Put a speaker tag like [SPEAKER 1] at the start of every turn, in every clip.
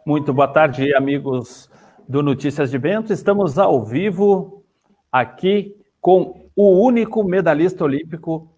[SPEAKER 1] Muito boa tarde, amigos do Notícias de Bento. Estamos ao vivo aqui com o único medalhista olímpico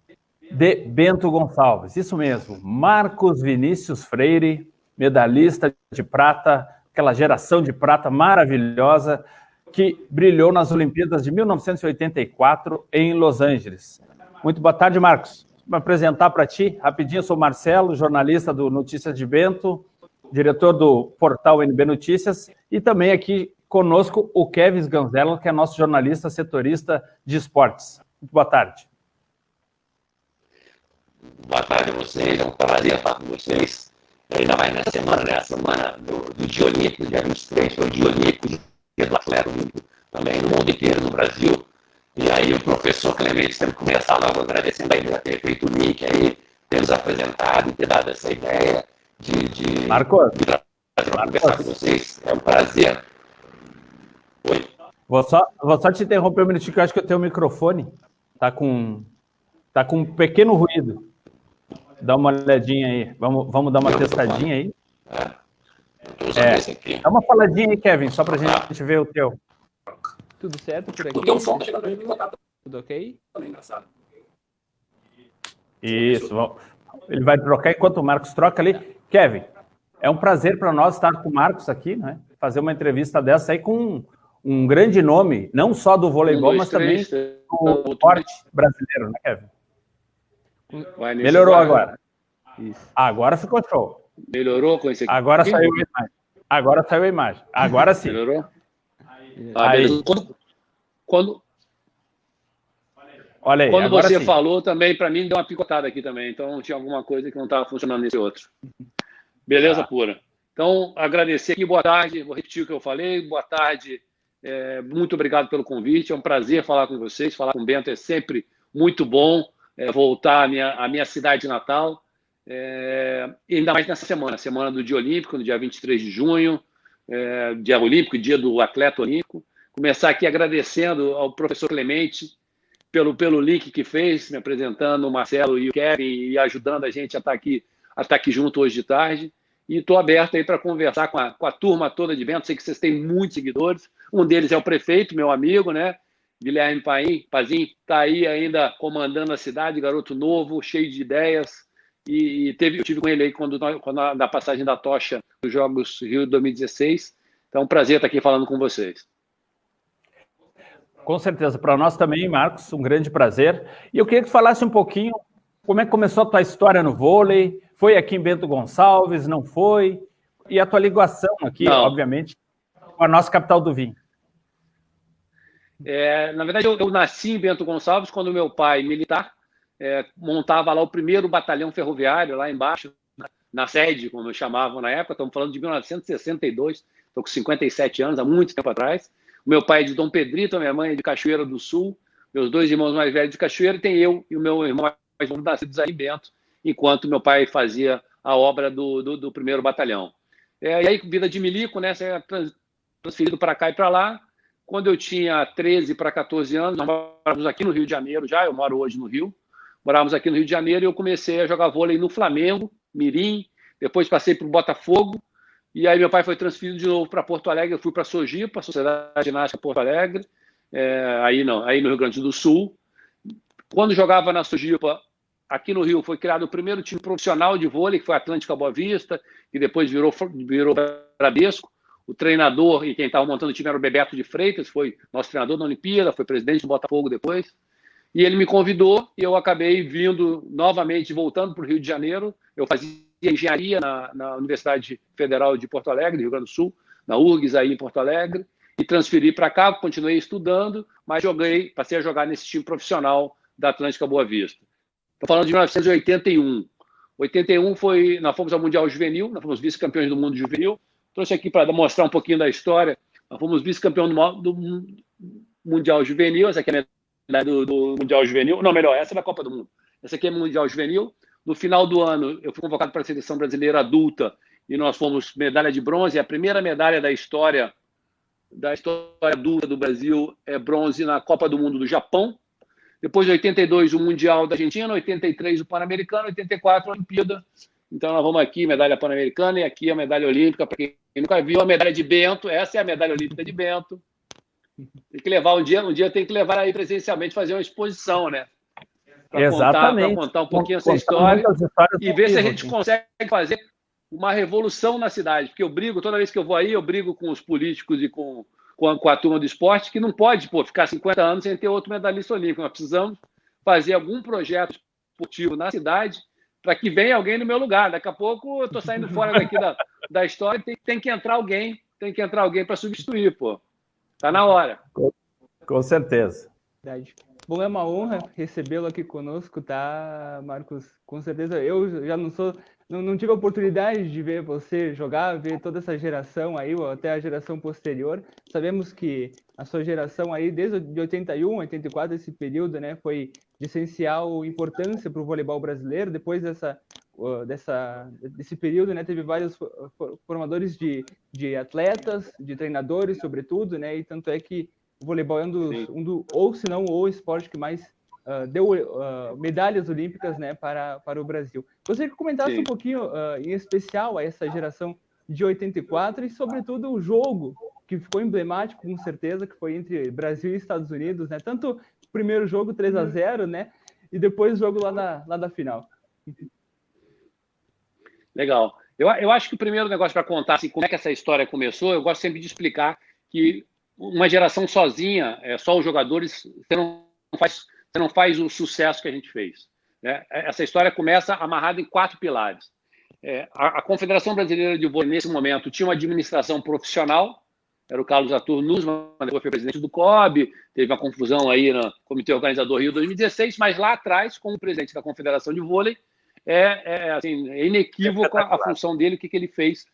[SPEAKER 1] de Bento Gonçalves. Isso mesmo, Marcos Vinícius Freire, medalhista de prata, aquela geração de prata maravilhosa que brilhou nas Olimpíadas de 1984 em Los Angeles. Muito boa tarde, Marcos. Vou me apresentar para ti rapidinho. Eu sou Marcelo, jornalista do Notícias de Bento, diretor do portal NB Notícias, e também aqui conosco o Kevin Ganzello, que é nosso jornalista setorista de esportes. Muito boa tarde.
[SPEAKER 2] Boa tarde a vocês, é um prazer falar com vocês. Ainda mais na semana, né? A semana do Dia Olímpico, dia 23, foi o Dia Olímpico, dia do atleta olímpico, também no mundo inteiro, no Brasil. E aí o professor Clemente tem que começar logo agradecendo a ele já ter feito o link aí, ter nos apresentado e ter dado essa ideia de
[SPEAKER 1] Marcos,
[SPEAKER 2] conversar com vocês. É um prazer. Oi?
[SPEAKER 1] Vou só te interromper um minutinho, que eu acho que o teu microfone tá com um pequeno ruído. Dá uma olhadinha aí. Vamos dar uma testadinha aí.
[SPEAKER 2] Esse aqui.
[SPEAKER 1] Dá uma faladinha aí, Kevin, só pra gente ver o teu.
[SPEAKER 3] Tudo certo por aqui?
[SPEAKER 2] O teu som tá chegando aí.
[SPEAKER 3] Tudo ok?
[SPEAKER 1] Isso. Ele vai trocar enquanto o Marcos troca ali. Kevin, é um prazer para nós estar com o Marcos aqui, né? Fazer uma entrevista dessa aí com um grande nome, não só do voleibol, mas também do esporte brasileiro, né, Kevin? Melhorou agora.
[SPEAKER 3] Isso.
[SPEAKER 1] Agora ficou show.
[SPEAKER 4] Melhorou com esse aqui?
[SPEAKER 1] Agora saiu a imagem. Agora sim.
[SPEAKER 4] Melhorou?
[SPEAKER 1] Aí.
[SPEAKER 4] Quando
[SPEAKER 1] Olha aí,
[SPEAKER 4] quando
[SPEAKER 1] agora
[SPEAKER 4] você
[SPEAKER 1] sim.
[SPEAKER 4] falou também, para mim deu uma picotada aqui também. Então tinha alguma coisa que não estava funcionando nesse outro. Beleza pura. Então, agradecer aqui, boa tarde. Vou repetir o que eu falei. Boa tarde. Muito obrigado pelo convite. É um prazer falar com vocês. Falar com o Bento é sempre muito bom. Voltar à minha cidade natal. Ainda mais nessa semana do Dia Olímpico, no dia 23 de junho, Dia Olímpico, Dia do Atleta Olímpico. Começar aqui agradecendo ao professor Clemente pelo link que fez, me apresentando o Marcelo e o Kevin e ajudando a gente a estar aqui junto hoje de tarde. E estou aberto aí para conversar com a turma toda de Bento. Sei que vocês têm muitos seguidores. Um deles é o prefeito, meu amigo, né? Guilherme Pazin, está aí ainda comandando a cidade, garoto novo, cheio de ideias. E eu tive com ele aí quando na passagem da tocha dos Jogos Rio de 2016. Então, é um prazer estar aqui falando com vocês.
[SPEAKER 1] Com certeza, para nós também, Marcos, um grande prazer. E eu queria que falasse um pouquinho como é que começou a tua história no vôlei. Foi aqui em Bento Gonçalves, não foi? E a tua ligação aqui, obviamente, com a nossa capital do vinho.
[SPEAKER 4] Na verdade, eu nasci em Bento Gonçalves quando meu pai, militar, montava lá o primeiro batalhão ferroviário, lá embaixo, na sede, como eu chamava na época. Estamos falando de 1962, estou com 57 anos, há muito tempo atrás. O meu pai é de Dom Pedrito, a minha mãe é de Cachoeira do Sul, meus dois irmãos mais velhos de Cachoeira, tem eu e o meu irmão mais novo nascidos aí em Bento, enquanto meu pai fazia a obra do primeiro batalhão. E aí, vida de milico, né, você é transferido para cá e para lá. Quando eu tinha 13 para 14 anos, nós morávamos aqui no Rio de Janeiro já, eu moro hoje no Rio, morávamos aqui no Rio de Janeiro e eu comecei a jogar vôlei no Flamengo, Mirim, depois passei para o Botafogo, e aí meu pai foi transferido de novo para Porto Alegre, eu fui para a Sojipa, a Sociedade Ginástica Porto Alegre, aí no Rio Grande do Sul. Quando jogava na Sojipa, aqui no Rio, foi criado o primeiro time profissional de vôlei, que foi a Atlântica Boa Vista, que depois virou Bradesco. O treinador e quem estava montando o time era o Bebeto de Freitas, foi nosso treinador na Olimpíada, foi presidente do Botafogo depois. E ele me convidou e eu acabei vindo novamente, voltando para o Rio de Janeiro. Eu fazia engenharia na Universidade Federal de Porto Alegre, do Rio Grande do Sul, na URGS aí em Porto Alegre, e transferi para cá, continuei estudando, mas passei a jogar nesse time profissional da Atlântica Boa Vista. Estou falando de 1981. 81 nós fomos ao Mundial Juvenil, nós fomos vice-campeões do mundo juvenil. Trouxe aqui para mostrar um pouquinho da história. Nós fomos vice-campeão do Mundial Juvenil, essa aqui é a medalha do Mundial Juvenil. Não, melhor, essa é da Copa do Mundo. Essa aqui é o Mundial Juvenil. No final do ano, eu fui convocado para a Seleção Brasileira Adulta e nós fomos medalha de bronze. A primeira medalha da história adulta do Brasil é bronze na Copa do Mundo do Japão. Depois de 82, o Mundial da Argentina, 83, o Pan-Americano, 84, a Olimpíada. Então nós vamos aqui, medalha pan-americana, e aqui a medalha olímpica, para quem nunca viu, a medalha de Bento, essa é a medalha olímpica de Bento. Tem que levar um dia tem que levar aí presencialmente, fazer uma exposição, né? Para contar um pouquinho essa história e ver se a gente consegue fazer uma revolução na cidade. Porque eu brigo, toda vez que eu vou aí, eu brigo com os políticos e com a turma do esporte, que não pode ficar 50 anos sem ter outro medalhista olímpico. Nós precisamos fazer algum projeto esportivo na cidade para que venha alguém no meu lugar. Daqui a pouco eu estou saindo fora daqui da história e tem que entrar alguém para substituir, pô. Tá na hora.
[SPEAKER 1] Com certeza.
[SPEAKER 3] Verdade. Bom, é uma honra recebê-lo aqui conosco, tá, Marcos? Com certeza, eu já não tive a oportunidade de ver você jogar, ver toda essa geração aí, ou até a geração posterior. Sabemos que a sua geração aí, desde de 81, 84, esse período, né, foi de essencial importância para o voleibol brasileiro. Depois desse período, né, teve vários formadores de atletas, de treinadores, sobretudo, né, e tanto é que o voleibol é ou se não o esporte que mais deu medalhas olímpicas, né, para o Brasil. Gostaria que comentasse um pouquinho, em especial, essa geração de 84 e, sobretudo, o jogo que ficou emblemático, com certeza, que foi entre Brasil e Estados Unidos, né? Tanto o primeiro jogo 3-0, né, e depois o jogo lá da final.
[SPEAKER 4] Legal. Eu acho que o primeiro negócio para contar assim, como é que essa história começou, eu gosto sempre de explicar que uma geração sozinha, só os jogadores, você não faz o sucesso que a gente fez, né? Essa história começa amarrada em 4 pilares. A Confederação Brasileira de Vôlei, nesse momento, tinha uma administração profissional, era o Carlos Arthur Nussmann, depois foi presidente do COB, teve uma confusão aí no Comitê Organizador Rio 2016, mas lá atrás, como presidente da Confederação de Vôlei, assim, é inequívoco a função dele, o que ele fez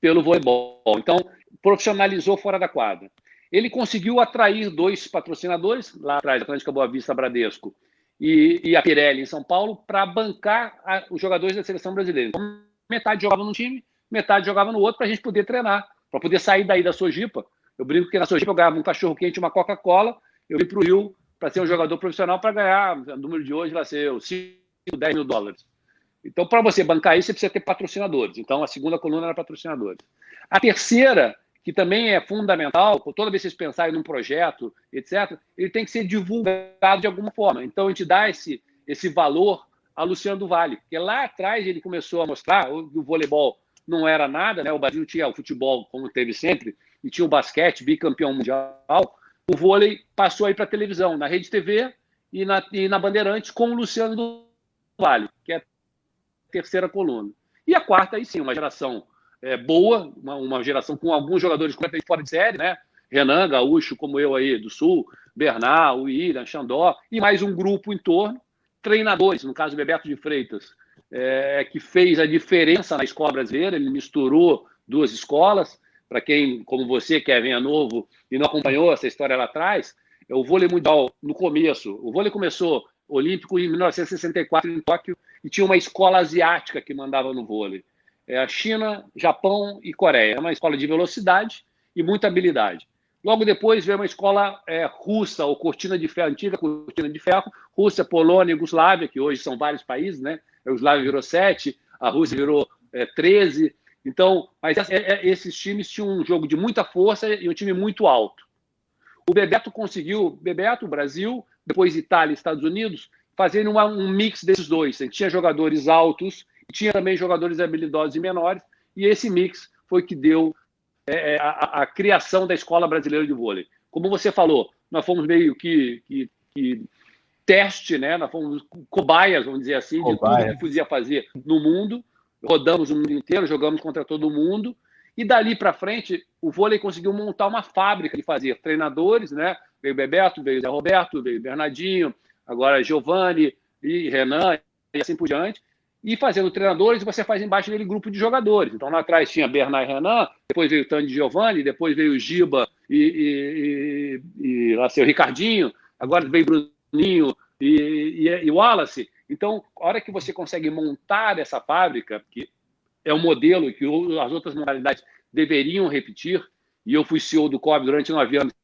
[SPEAKER 4] pelo voleibol. Então, profissionalizou fora da quadra. Ele conseguiu atrair 2 patrocinadores, lá atrás, Atlântica Boa Vista, Bradesco, e a Pirelli, em São Paulo, para bancar os jogadores da seleção brasileira. Então, metade jogava num time, metade jogava no outro, para a gente poder treinar, para poder sair daí da Sojipa. Eu brinco que na Sojipa eu ganhava um cachorro-quente e uma Coca-Cola, eu vim para o Rio para ser um jogador profissional, para ganhar, o número de hoje vai ser 5, 10 mil dólares. Então, para você bancar isso, você precisa ter patrocinadores. Então, a segunda coluna era patrocinadores. A terceira, que também é fundamental, toda vez que vocês pensarem num projeto, etc., ele tem que ser divulgado de alguma forma. Então, a gente dá esse valor a Luciano do Vale, porque lá atrás ele começou a mostrar que o voleibol não era nada, né? O Brasil tinha o futebol, como teve sempre, e tinha o basquete, bicampeão mundial. O vôlei passou aí para a televisão, na Rede TV e na Bandeirantes, com o Luciano do Vale, que é a terceira coluna. E a quarta, aí sim, uma geração boa, uma geração com alguns jogadores completamente fora de série, né? Renan, Gaúcho, como eu aí do Sul, Bernal, William, Xandó, e mais um grupo em torno, treinadores, no caso Bebeto de Freitas, que fez a diferença na escola brasileira, ele misturou 2 escolas. Para quem, como você, Kevin, é novo e não acompanhou essa história lá atrás, o vôlei mundial, no começo, o vôlei começou olímpico em 1964 em Tóquio, e tinha uma escola asiática que mandava no vôlei. A China, Japão e Coreia. É uma escola de velocidade e muita habilidade. Logo depois veio uma escola russa, ou cortina de ferro, antiga cortina de ferro, Rússia, Polônia e Iugoslávia, que hoje são vários países, né? A Iugoslávia virou 7, a Rússia virou 13. Então, mas esses times tinham um jogo de muita força e um time muito alto. O Bebeto conseguiu, Brasil, depois Itália e Estados Unidos, fazendo um mix desses dois. A gente tinha jogadores altos e tinha também jogadores habilidosos e menores, e esse mix foi que deu a criação da Escola Brasileira de Vôlei. Como você falou, nós fomos meio que teste, né? Nós fomos cobaias, vamos dizer assim, de tudo que podia fazer no mundo. Rodamos o mundo inteiro, jogamos contra todo mundo, e dali para frente o vôlei conseguiu montar uma fábrica de fazer treinadores, né? Veio Bebeto, veio Zé Roberto, veio Bernardinho, agora Giovanni e Renan, e assim por diante. E fazendo treinadores, você faz embaixo dele grupo de jogadores. Então lá atrás tinha Bernard e Renan, depois veio o Tandy Giovanni, depois veio o Giba e lá sei, o Ricardinho, agora veio Bruninho e Wallace. Então, a hora que você consegue montar essa fábrica, que é um modelo que as outras modalidades deveriam repetir, e eu fui CEO do COB durante 9 anos,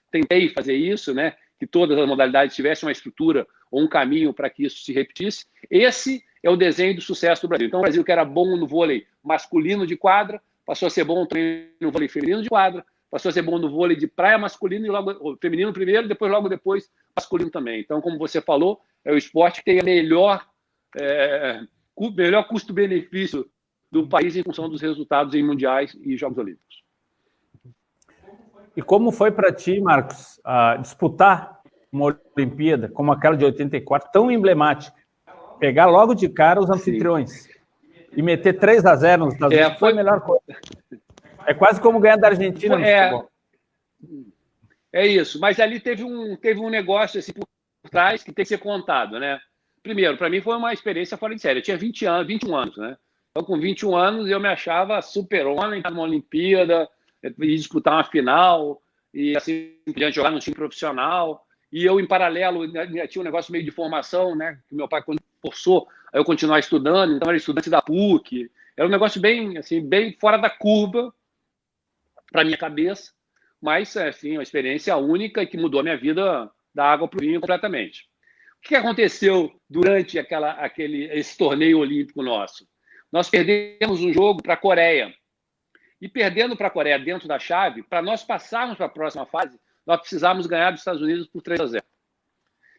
[SPEAKER 4] tentei fazer isso, né? Que todas as modalidades tivessem uma estrutura ou um caminho para que isso se repetisse. Esse é o desenho do sucesso do Brasil. Então, o Brasil, que era bom no vôlei masculino de quadra, passou a ser bom também no vôlei feminino de quadra, passou a ser bom no vôlei de praia masculino e logo feminino primeiro, logo depois masculino também. Então, como você falou, é o esporte que tem a melhor custo-benefício do país em função dos resultados em mundiais e Jogos Olímpicos.
[SPEAKER 1] E como foi para ti, Marcos, disputar uma Olimpíada como aquela de 84, tão emblemática? Pegar logo de cara os anfitriões e meter 3-0 nos Estados Unidos foi a melhor coisa. É quase como ganhar da Argentina no futebol.
[SPEAKER 4] É isso, mas ali teve um negócio assim por trás que tem que ser contado, né? Primeiro, para mim foi uma experiência fora de série. Eu tinha 21 anos, né? Então, com 21 anos, eu me achava super-homem, numa Olimpíada, ir disputar uma final, e assim, jogar num time profissional. E eu, em paralelo, tinha um negócio meio de formação, né? Que meu pai forçou a eu continuar estudando, então era estudante da PUC. Era um negócio bem, assim, bem fora da curva para minha cabeça, mas, assim, uma experiência única e que mudou a minha vida da água para o vinho completamente. O que aconteceu durante esse torneio olímpico nosso? Nós perdemos um jogo para a Coreia. E perdendo para a Coreia dentro da chave, para nós passarmos para a próxima fase, nós precisávamos ganhar dos Estados Unidos por 3-0.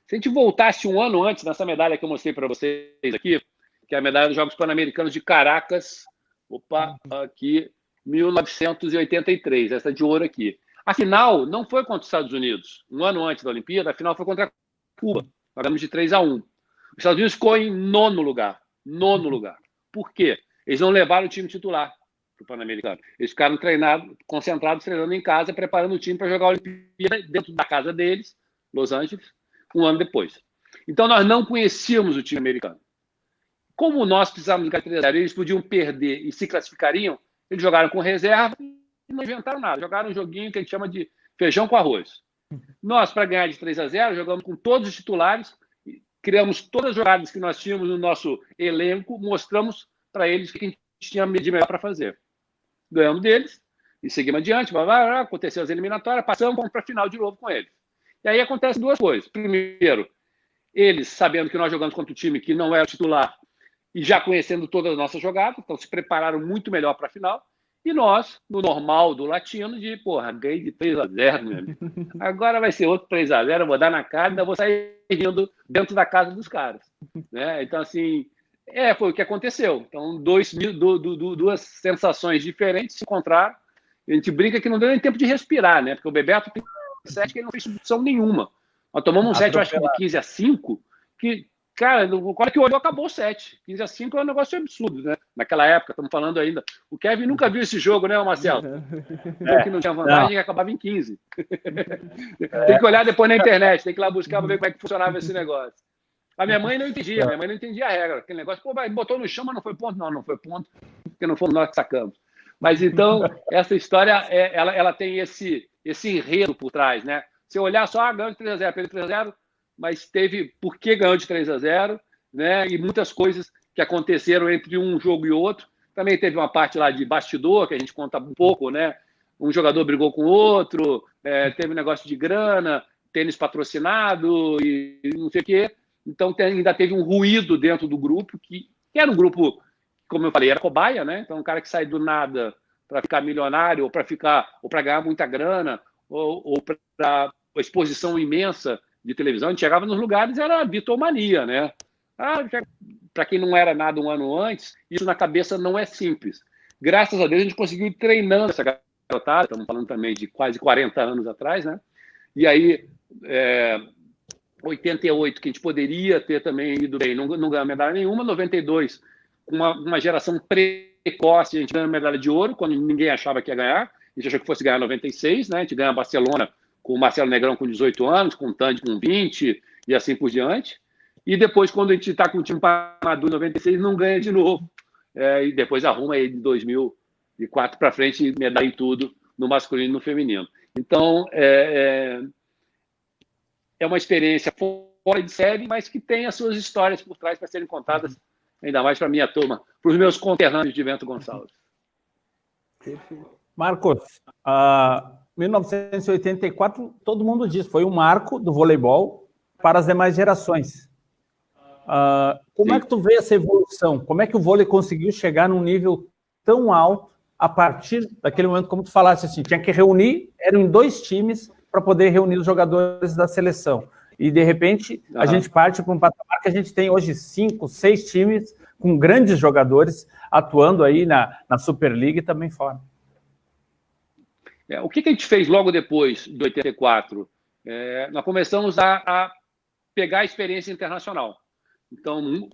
[SPEAKER 4] Se a gente voltasse um ano antes, nessa medalha que eu mostrei para vocês aqui, que é a medalha dos Jogos Pan-Americanos de Caracas, aqui, 1983, essa de ouro aqui. A final não foi contra os Estados Unidos, um ano antes da Olimpíada, a final foi contra Cuba. Nós ganhamos de 3-1. Os Estados Unidos ficou em nono lugar. Por quê? Eles não levaram o time titular para o Pan-Americano. Eles ficaram concentrados, treinando em casa, preparando o time para jogar a Olimpíada dentro da casa deles, Los Angeles, um ano depois. Então, nós não conhecíamos o time americano. Como nós precisávamos de 3-0, eles podiam perder e se classificariam, eles jogaram com reserva e não inventaram nada. Jogaram um joguinho que a gente chama de feijão com arroz. Nós, para ganhar de 3-0, jogamos com todos os titulares, criamos todas as jogadas que nós tínhamos no nosso elenco, mostramos para eles o que a gente tinha de melhor para fazer. Ganhamos deles e seguimos adiante, aconteceu as eliminatórias, passamos, vamos para a final de novo com eles. E aí acontecem duas coisas. Primeiro, eles sabendo que nós jogamos contra o time que não era titular e já conhecendo todas as nossas jogadas, então se prepararam muito melhor para a final. E nós, no normal do latino, ganhei de 3-0, meu amigo. Agora vai ser outro 3-0, eu vou dar na cara e ainda vou sair rindo dentro da casa dos caras. Né? Então, assim, foi o que aconteceu. Então, duas sensações diferentes se encontraram. A gente brinca que não deu nem tempo de respirar, né? Porque o Bebeto tem 7 que ele não fez substituição nenhuma. Nós tomamos um 7, eu acho que de 15-5, que, cara, o cara que olhou acabou o 7. 15-5 é um negócio absurdo, né? Naquela época, estamos falando ainda. O Kevin nunca viu esse jogo, né, Marcelo? Que não tinha vantagem e acabava em 15. Tem que olhar depois na internet, tem que ir lá buscar para ver como é que funcionava esse negócio. A minha mãe não entendia, a regra. Aquele negócio, botou no chão, mas não foi ponto. Não foi ponto, porque não fomos nós que sacamos. Mas então, essa história, ela tem esse enredo por trás, né? Se olhar só, ganhou de 3-0, perdeu 3-0, mas teve por que ganhou de 3-0, né? E muitas coisas que aconteceram entre um jogo e outro. Também teve uma parte lá de bastidor, que a gente conta um pouco, né? Um jogador brigou com o outro, teve um negócio de grana, tênis patrocinado e não sei o quê. Então, ainda teve um ruído dentro do grupo, que era um grupo, como eu falei, era cobaia, né? Então, um cara que sai do nada para ficar milionário, ou para ganhar muita grana, ou para exposição imensa de televisão, a gente chegava nos lugares, era bitomania, né? Para quem não era nada um ano antes, isso na cabeça não é simples. Graças a Deus, a gente conseguiu ir treinando essa garotada, estamos falando também de quase 40 anos atrás, né? E aí, 88, que a gente poderia ter também ido bem, não ganhou medalha nenhuma, 92, com uma geração precoce, a gente ganhou medalha de ouro, quando ninguém achava que ia ganhar, a gente achou que fosse ganhar 96, né? A gente ganha Barcelona com o Marcelo Negrão com 18 anos, com o Tandy com 20 e assim por diante. E depois, quando a gente está com o time maduro em 96, não ganha de novo. E depois arruma aí de 2004 para frente, medalha em tudo, no masculino e no feminino. Então, é uma experiência fora de série, mas que tem as suas histórias por trás para serem contadas, ainda mais para a minha turma, para os meus conterrâneos de Bento Gonçalves.
[SPEAKER 1] Marcos, 1984, todo mundo diz, foi um marco do voleibol para as demais gerações. Como é que tu vê essa evolução? Como é que o vôlei conseguiu chegar num nível tão alto a partir daquele momento, como tu falaste assim, tinha que reunir, eram em 2 times para poder reunir os jogadores da seleção. E, de repente, a gente parte para um patamar que a gente tem hoje 5, 6 times com grandes jogadores atuando aí na Superliga e também fora.
[SPEAKER 4] O que a gente fez logo depois de 84? Nós começamos a pegar a experiência internacional. Então,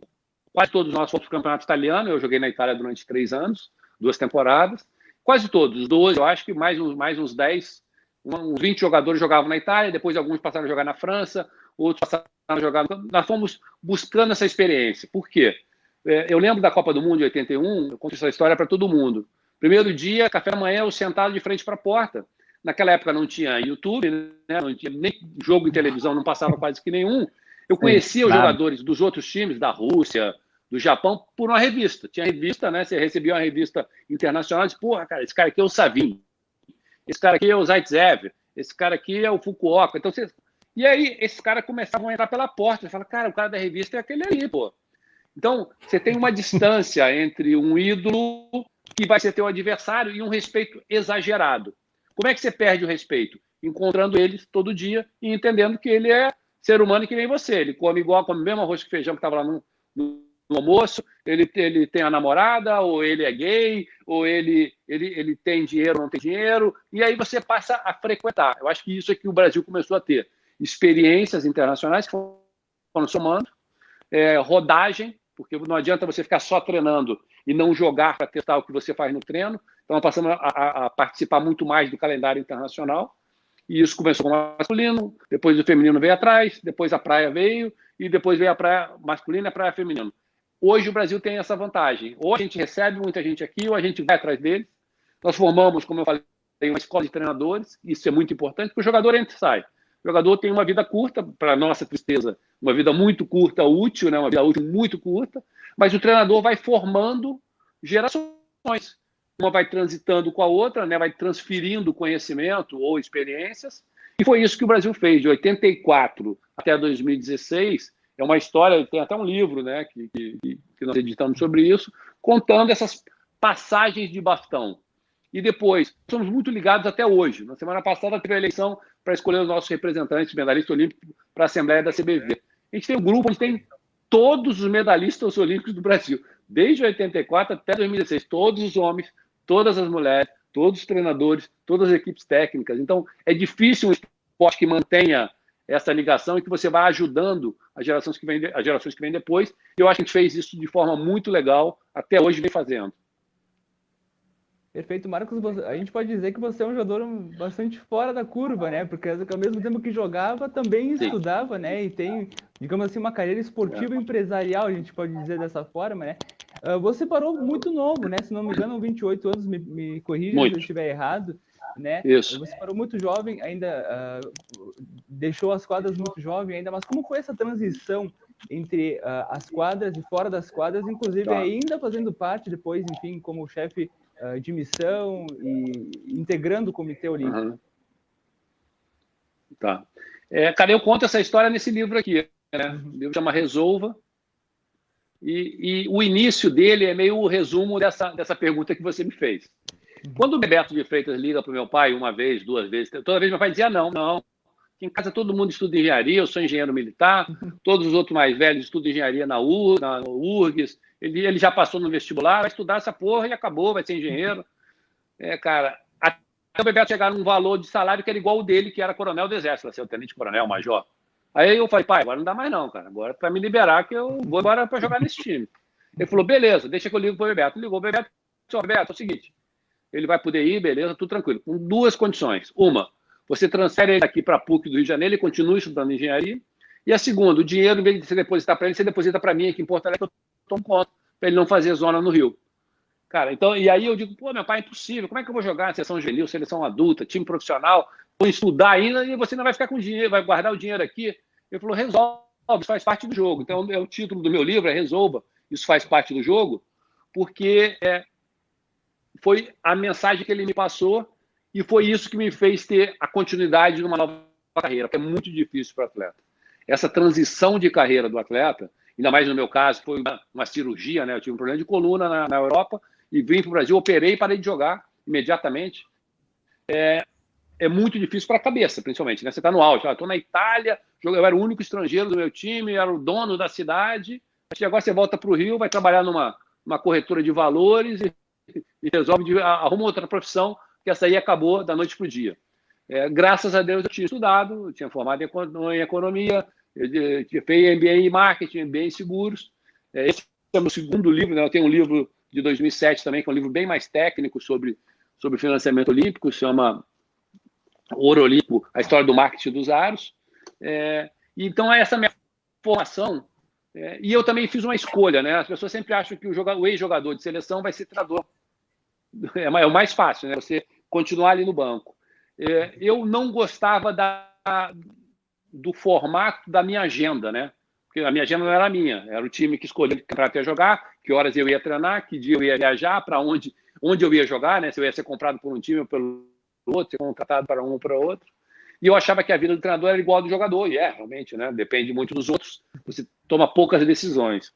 [SPEAKER 4] quase todos nós fomos para o campeonato italiano. Eu joguei na Itália durante 3 anos, 2 temporadas. Quase todos, 12, eu acho que mais uns 10, uns 20 jogadores jogavam na Itália, depois alguns passaram a jogar na França, outros passaram a jogar... Então, nós fomos buscando essa experiência. Por quê? Eu lembro da Copa do Mundo de 81, eu conto essa história para todo mundo. Primeiro dia, café da manhã, eu sentado de frente para a porta. Naquela época não tinha YouTube, né? Não tinha nem jogo em televisão, não passava quase que nenhum. Eu conhecia os jogadores dos outros times, da Rússia, do Japão, por uma revista. Tinha revista, né? Você recebia uma revista internacional e disse, porra, cara, esse cara aqui é o Savin, esse cara aqui é o Zaitsev, esse cara aqui é o Fukuoka. Então, E aí, esses caras começavam a entrar pela porta. Você fala, cara, o cara da revista é aquele ali, pô. Então, você tem uma distância entre um ídolo que vai ser teu adversário e um respeito exagerado. Como é que você perde o respeito? Encontrando eles todo dia e entendendo que ele é ser humano que nem você. Ele come igual, come o mesmo arroz com feijão que estava lá no almoço, ele tem a namorada, ou ele é gay, ou ele tem dinheiro ou não tem dinheiro, e aí você passa a frequentar. Eu acho que isso é que o Brasil começou a ter. Experiências internacionais que foram somando, rodagem, porque não adianta você ficar só treinando e não jogar para testar o que você faz no treino. Então, nós passamos a participar muito mais do calendário internacional. E isso começou com o masculino, depois o feminino veio atrás, depois a praia veio, e depois veio a praia masculina e a praia feminina. Hoje o Brasil tem essa vantagem. Ou a gente recebe muita gente aqui, ou a gente vai atrás deles. Nós formamos, como eu falei, uma escola de treinadores. Isso é muito importante, porque o jogador entra e sai. O jogador tem uma vida curta, para nossa tristeza, uma vida muito curta, útil, né? Uma vida útil muito curta, mas o treinador vai formando gerações. Uma vai transitando com a outra, né? Vai transferindo conhecimento ou experiências, e foi isso que o Brasil fez, de 84 até 2016. É uma história, tem até um livro, né, que nós editamos sobre isso, contando essas passagens de bastão. E depois, somos muito ligados até hoje. Na semana passada teve a eleição para escolher os nossos representantes medalhistas olímpicos para a Assembleia da CBV. A gente tem um grupo onde tem todos os medalhistas olímpicos do Brasil, desde 84 até 2016, todos os homens, todas as mulheres, todos os treinadores, todas as equipes técnicas. Então, é difícil um esporte que mantenha essa ligação e que você vai ajudando as gerações que vêm depois. E eu acho que a gente fez isso de forma muito legal, até hoje vem fazendo.
[SPEAKER 3] Perfeito, Marcos. A gente pode dizer que você é um jogador bastante fora da curva, né? Porque ao mesmo tempo que jogava, também estudava, né? E tem, digamos assim, uma carreira esportiva empresarial, a gente pode dizer dessa forma, né? Você parou muito novo, né? Se não me engano, 28 anos, me corrija se eu estiver errado, né?
[SPEAKER 4] Isso.
[SPEAKER 3] Você parou muito jovem, ainda deixou as quadras muito jovem ainda, mas como foi essa transição entre as quadras e fora das quadras, inclusive ainda fazendo parte depois, enfim, como chefe de missão e integrando o Comitê Olímpico?
[SPEAKER 4] Tá. Cara, eu conto essa história nesse livro aqui, né? O livro chama Resolva. E o início dele é meio o resumo dessa pergunta que você me fez. Quando o Bebeto de Freitas liga para o meu pai uma vez, 2 vezes, toda vez meu pai dizia não. Aqui em casa todo mundo estuda engenharia, eu sou engenheiro militar, todos os outros mais velhos estudam engenharia na URGS, ele já passou no vestibular, vai estudar essa porra e acabou, vai ser engenheiro. Cara, até o Bebeto chegar num valor de salário que era igual o dele, que era coronel do Exército, ser o tenente-coronel, major. Aí eu falei, pai, agora não dá mais não, cara. Agora para me liberar que eu vou agora para jogar nesse time. Ele falou, beleza, deixa que eu ligo para o Bebeto. Ligou o Bebeto, Bebeto, é o seguinte, ele vai poder ir, beleza, tudo tranquilo. Com 2 condições. Uma, você transfere ele aqui para a PUC do Rio de Janeiro, ele continua estudando engenharia. E a segunda, o dinheiro, em vez de você depositar para ele, você deposita para mim aqui em Porto Alegre, que eu tomo conta, para ele não fazer zona no Rio. Cara, então, e aí eu digo, pô, meu pai, é impossível, como é que eu vou jogar na seleção juvenil, seleção adulta, time profissional, vou estudar ainda e você não vai ficar com dinheiro, vai guardar o dinheiro aqui? Ele falou, resolve, isso faz parte do jogo. Então, o título do meu livro é Resolva, isso faz parte do jogo, porque foi a mensagem que ele me passou e foi isso que me fez ter a continuidade de uma nova carreira, que é muito difícil para o atleta. Essa transição de carreira do atleta, ainda mais no meu caso, foi uma cirurgia, né? Eu tive um problema de coluna na Europa e vim para o Brasil, operei e parei de jogar imediatamente. É muito difícil para a cabeça, principalmente, né? Você está no auge. Estou na Itália, eu era o único estrangeiro do meu time, era o dono da cidade. Agora você volta para o Rio, vai trabalhar numa corretora de valores e resolve, arruma outra profissão, que essa aí acabou da noite para o dia. Graças a Deus eu tinha estudado, eu tinha formado em economia, eu tinha feito MBA em marketing, MBA em seguros. Esse é o meu segundo livro, né? Eu tenho um livro de 2007 também, que é um livro bem mais técnico sobre financiamento olímpico, se chama Ouro Olímpico, a história do marketing dos aros. Então, essa minha formação. E eu também fiz uma escolha, né? As pessoas sempre acham que o ex-jogador de seleção vai ser treinador. É o mais fácil, né? Você continuar ali no banco. Eu não gostava do formato da minha agenda, né? Porque a minha agenda não era minha, era o time que escolhia para até jogar, que horas eu ia treinar, que dia eu ia viajar, para onde eu ia jogar, né? Se eu ia ser comprado por um time ou pelo outro, ser contratado para um ou para outro. E eu achava que a vida do treinador era igual ao do jogador, e realmente, né? Depende muito dos outros, você toma poucas decisões.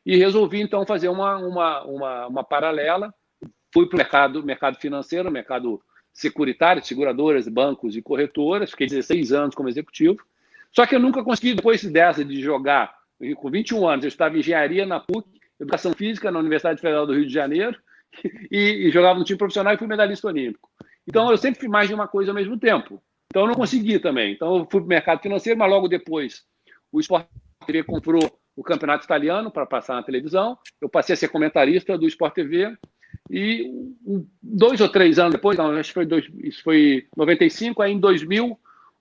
[SPEAKER 4] E resolvi, então, fazer uma paralela. Fui para o mercado financeiro, mercado securitário, seguradoras, bancos e corretoras. Fiquei 16 anos como executivo. Só que eu nunca consegui, depois dessa de jogar, com 21 anos, eu estava em engenharia na PUC, educação física na Universidade Federal do Rio de Janeiro, e jogava no time profissional e fui medalhista olímpico. Então, eu sempre fiz mais de uma coisa ao mesmo tempo. Então, eu não consegui também. Então, eu fui para o mercado financeiro, mas logo depois o Sport TV comprou o campeonato italiano para passar na televisão. Eu passei a ser comentarista do Sport TV. E 2 ou 3 anos depois, acho que isso foi 95, aí em 2000,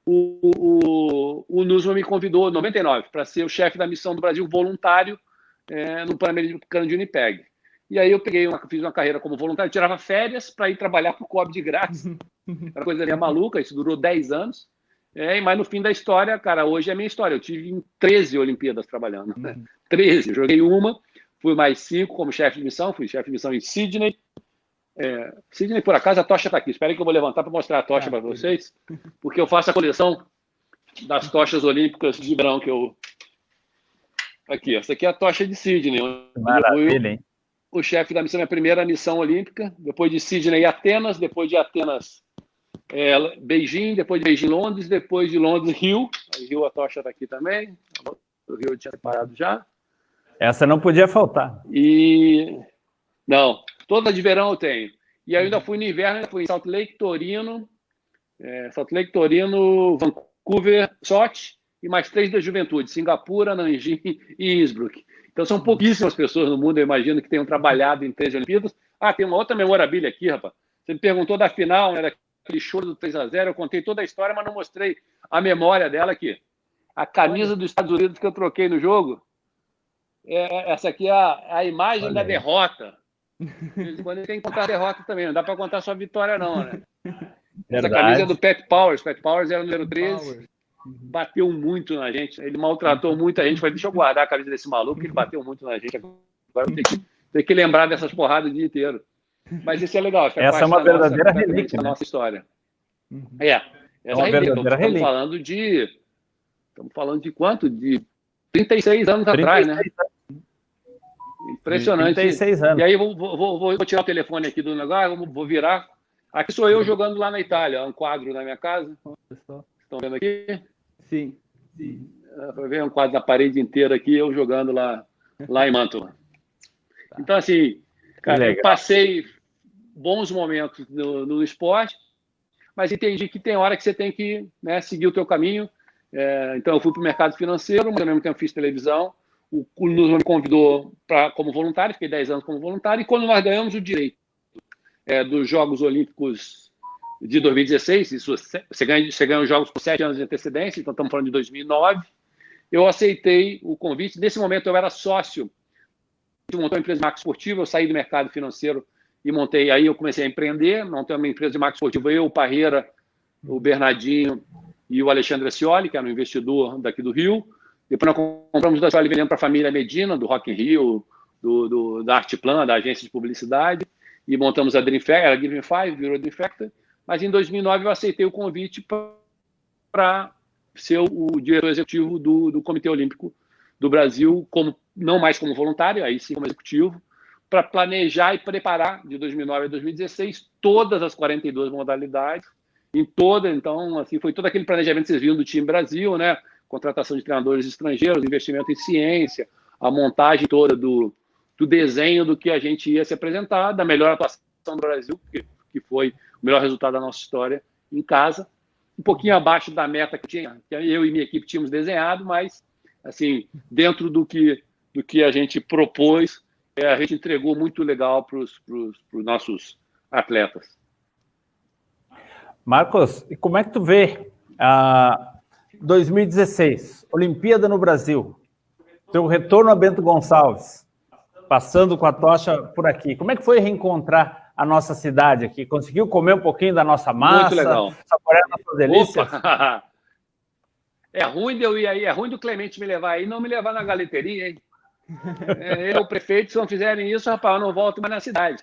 [SPEAKER 4] o Nusman me convidou, em 99, para ser o chefe da missão do Brasil voluntário no Pan-Americano de Winnipeg. E aí eu fiz uma carreira como voluntário, tirava férias para ir trabalhar para o COB de graça. Era coisa meio maluca, isso durou 10 anos. Mas no fim da história, cara, hoje é a minha história. Eu tive em 13 Olimpíadas trabalhando. 13, joguei uma, fui mais 5 como chefe de missão, fui chefe de missão em Sydney. Sydney, por acaso, a tocha está aqui. Espera que eu vou levantar para mostrar a tocha para vocês, porque eu faço a coleção das tochas olímpicas de verão que eu... Aqui, essa aqui é a tocha de Sydney.
[SPEAKER 1] Maravilha, hein?
[SPEAKER 4] O chefe da missão, minha primeira missão olímpica, depois de Sydney, Atenas, depois de Atenas, Beijing, depois de Beijing, Londres, depois de Londres, Rio. Rio, a tocha está aqui também. O Rio eu tinha separado já.
[SPEAKER 1] Essa não podia faltar.
[SPEAKER 4] Não, toda de verão eu tenho. E aí eu ainda fui no inverno, ainda fui em Salt Lake, Torino, Vancouver, Sochi, e mais 3 da juventude, Singapura, Nanjing e Innsbruck. Então são pouquíssimas pessoas no mundo, eu imagino, que tenham trabalhado em 3 Olimpíadas. Tem uma outra memorabilia aqui, rapaz. Você me perguntou da final, era aquele choro do 3-0, eu contei toda a história, mas não mostrei a memória dela aqui. A camisa dos Estados Unidos que eu troquei no jogo, essa aqui é a imagem da derrota. Quando tem que contar a derrota também, não dá para contar só a vitória não, né? Essa camisa é do Pat Powers. Pat Powers era o número 13. Bateu muito na gente, ele maltratou muita gente. Falei, deixa eu guardar a camisa desse maluco, que ele bateu muito na gente. Agora eu tenho que lembrar dessas porradas o dia inteiro. Mas isso é legal.
[SPEAKER 1] Essa é uma verdadeira relíquia,
[SPEAKER 4] da nossa história. Essa
[SPEAKER 1] é uma verdadeira relíquia.
[SPEAKER 4] Estamos falando de quanto? De 36 anos atrás, né? Impressionante.
[SPEAKER 1] 36 anos.
[SPEAKER 4] E aí vou tirar o telefone aqui do negócio, vou virar. Aqui sou eu jogando lá na Itália, um quadro na minha casa. Estão vendo aqui?
[SPEAKER 3] Sim.
[SPEAKER 4] Vai ver um quadro da parede inteira aqui, eu jogando lá em Mantova. Então, assim, cara, eu passei bons momentos no esporte, mas entendi que tem hora que você tem que, né, seguir o teu caminho. Então, eu fui para o mercado financeiro, mas ao mesmo tempo fiz televisão. O Nusman me convidou como voluntário, fiquei 10 anos como voluntário, e quando nós ganhamos o direito dos Jogos Olímpicos de 2016, você ganha os Jogos por 7 anos de antecedência, então estamos falando de 2009, eu aceitei o convite. Nesse momento eu era sócio, montou uma empresa de marketing esportivo, eu saí do mercado financeiro e montei, aí eu comecei a empreender, montei uma empresa de marketing esportivo, eu, o Parreira, o Bernardinho e o Alexandre Ascioli, que era um investidor daqui do Rio. Depois nós compramos da Ascioli vendendo para a família Medina, do Rock in Rio, da Artplan, da agência de publicidade, e montamos a Dream Factor, era Dream 5, virou Dream Factor. Mas em 2009 eu aceitei o convite para ser o diretor executivo do Comitê Olímpico do Brasil, não mais como voluntário, aí sim como executivo, para planejar e preparar, de 2009 a 2016, todas as 42 modalidades, então, assim, foi todo aquele planejamento que vocês viram do time Brasil, né? Contratação de treinadores estrangeiros, investimento em ciência, a montagem toda do desenho do que a gente ia se apresentar, da melhor atuação do Brasil, que foi o melhor resultado da nossa história em casa, um pouquinho abaixo da meta que eu e minha equipe tínhamos desenhado, mas, assim, dentro do que a gente propôs, a gente entregou muito legal para os nossos atletas.
[SPEAKER 1] Marcos, e como é que tu vê 2016, Olimpíada no Brasil, teu retorno a Bento Gonçalves, passando com a tocha por aqui, como é que foi reencontrar a nossa cidade aqui? Conseguiu comer um pouquinho da nossa massa?
[SPEAKER 4] Muito legal.
[SPEAKER 1] Saborear nossas delícias?
[SPEAKER 4] Opa! É ruim de eu ir aí, é ruim do Clemente me levar aí, não me levar na galeteria, hein? Ele é o prefeito, se não fizerem isso, rapaz, eu não volto mais na cidade.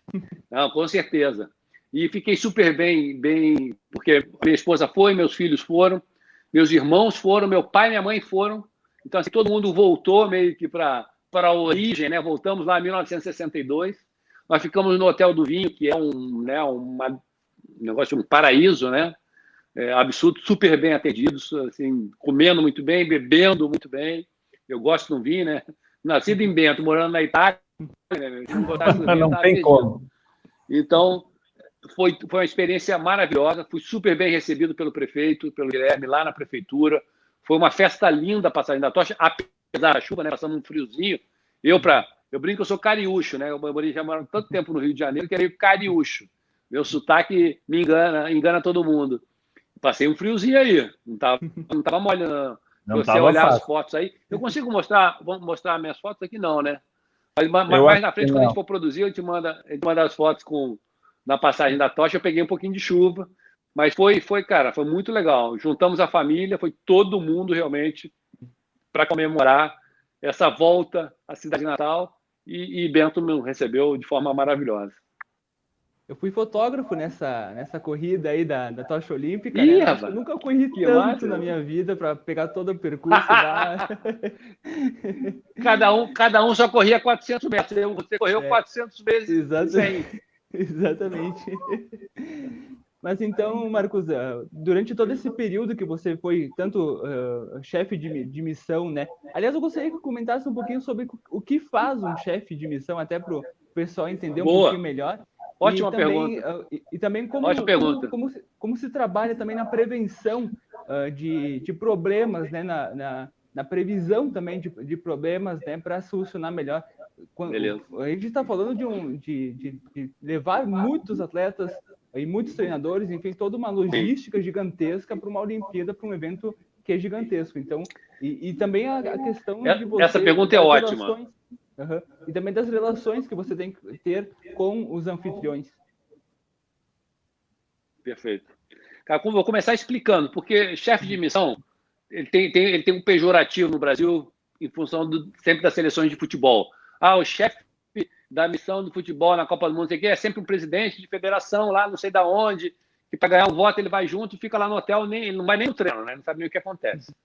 [SPEAKER 4] Não, com certeza. E fiquei super bem, porque minha esposa foi, meus filhos foram, meus irmãos foram, meu pai e minha mãe foram. Então, assim, todo mundo voltou meio que para a origem, né? Voltamos lá em 1962. Nós ficamos no Hotel do Vinho, que é um negócio, um paraíso, né? Absurdo, super bem atendidos, assim, comendo muito bem, bebendo muito bem. Eu gosto de um vinho, né? Nascido em Bento, morando na Itália, né?
[SPEAKER 1] Não tem como.
[SPEAKER 4] Então, foi uma experiência maravilhosa. Fui super bem recebido pelo prefeito, pelo Guilherme, lá na prefeitura. Foi uma festa linda a passagem da tocha, apesar da chuva, né? Passando um friozinho. Eu brinco que eu sou cariúcho, né? Eu já moro tanto tempo no Rio de Janeiro que era cariúcho. Meu sotaque me engana todo mundo. Passei um friozinho aí, não tava mole, não. Se você olhar fácil. As fotos aí, eu consigo mostrar minhas fotos aqui, não, né? Mas mais na frente, quando a gente for produzir, a gente manda as fotos na passagem da tocha. Eu peguei um pouquinho de chuva, mas foi, cara, foi muito legal. Juntamos a família, foi todo mundo realmente para comemorar essa volta à cidade natal e Bento me recebeu de forma maravilhosa.
[SPEAKER 3] Eu fui fotógrafo nessa corrida aí da tocha olímpica,
[SPEAKER 4] né?
[SPEAKER 3] Eu nunca corri tanto na minha vida para pegar todo o percurso lá.
[SPEAKER 4] Cada um só corria 400 metros. Você correu 400 vezes.
[SPEAKER 3] Exatamente. Exatamente. Mas então, Marcos, durante todo esse período que você foi tanto chefe de missão, né? Aliás, eu gostaria que comentasse um pouquinho sobre o que faz um chefe de missão, até para o pessoal entender um pouquinho melhor.
[SPEAKER 4] Ótima pergunta.
[SPEAKER 3] E também como se trabalha também na prevenção de problemas, né? Na previsão também de problemas, né? Para solucionar melhor.
[SPEAKER 4] Beleza.
[SPEAKER 3] A gente está falando de levar muitos atletas e muitos treinadores, enfim, toda uma logística gigantesca para uma Olimpíada, para um evento que é gigantesco. Então, e também a questão de você...
[SPEAKER 4] Essa pergunta é ótima.
[SPEAKER 3] E também das relações que você tem que ter com os anfitriões.
[SPEAKER 4] Perfeito. Cara, vou começar explicando, porque chefe de missão, ele tem um pejorativo no Brasil em função sempre das seleções de futebol. O chefe da missão do futebol na Copa do Mundo, é sempre um presidente de federação lá, não sei da onde, que para ganhar um voto ele vai junto e fica lá no hotel, ele não vai nem no treino, né? Não sabe nem o que acontece.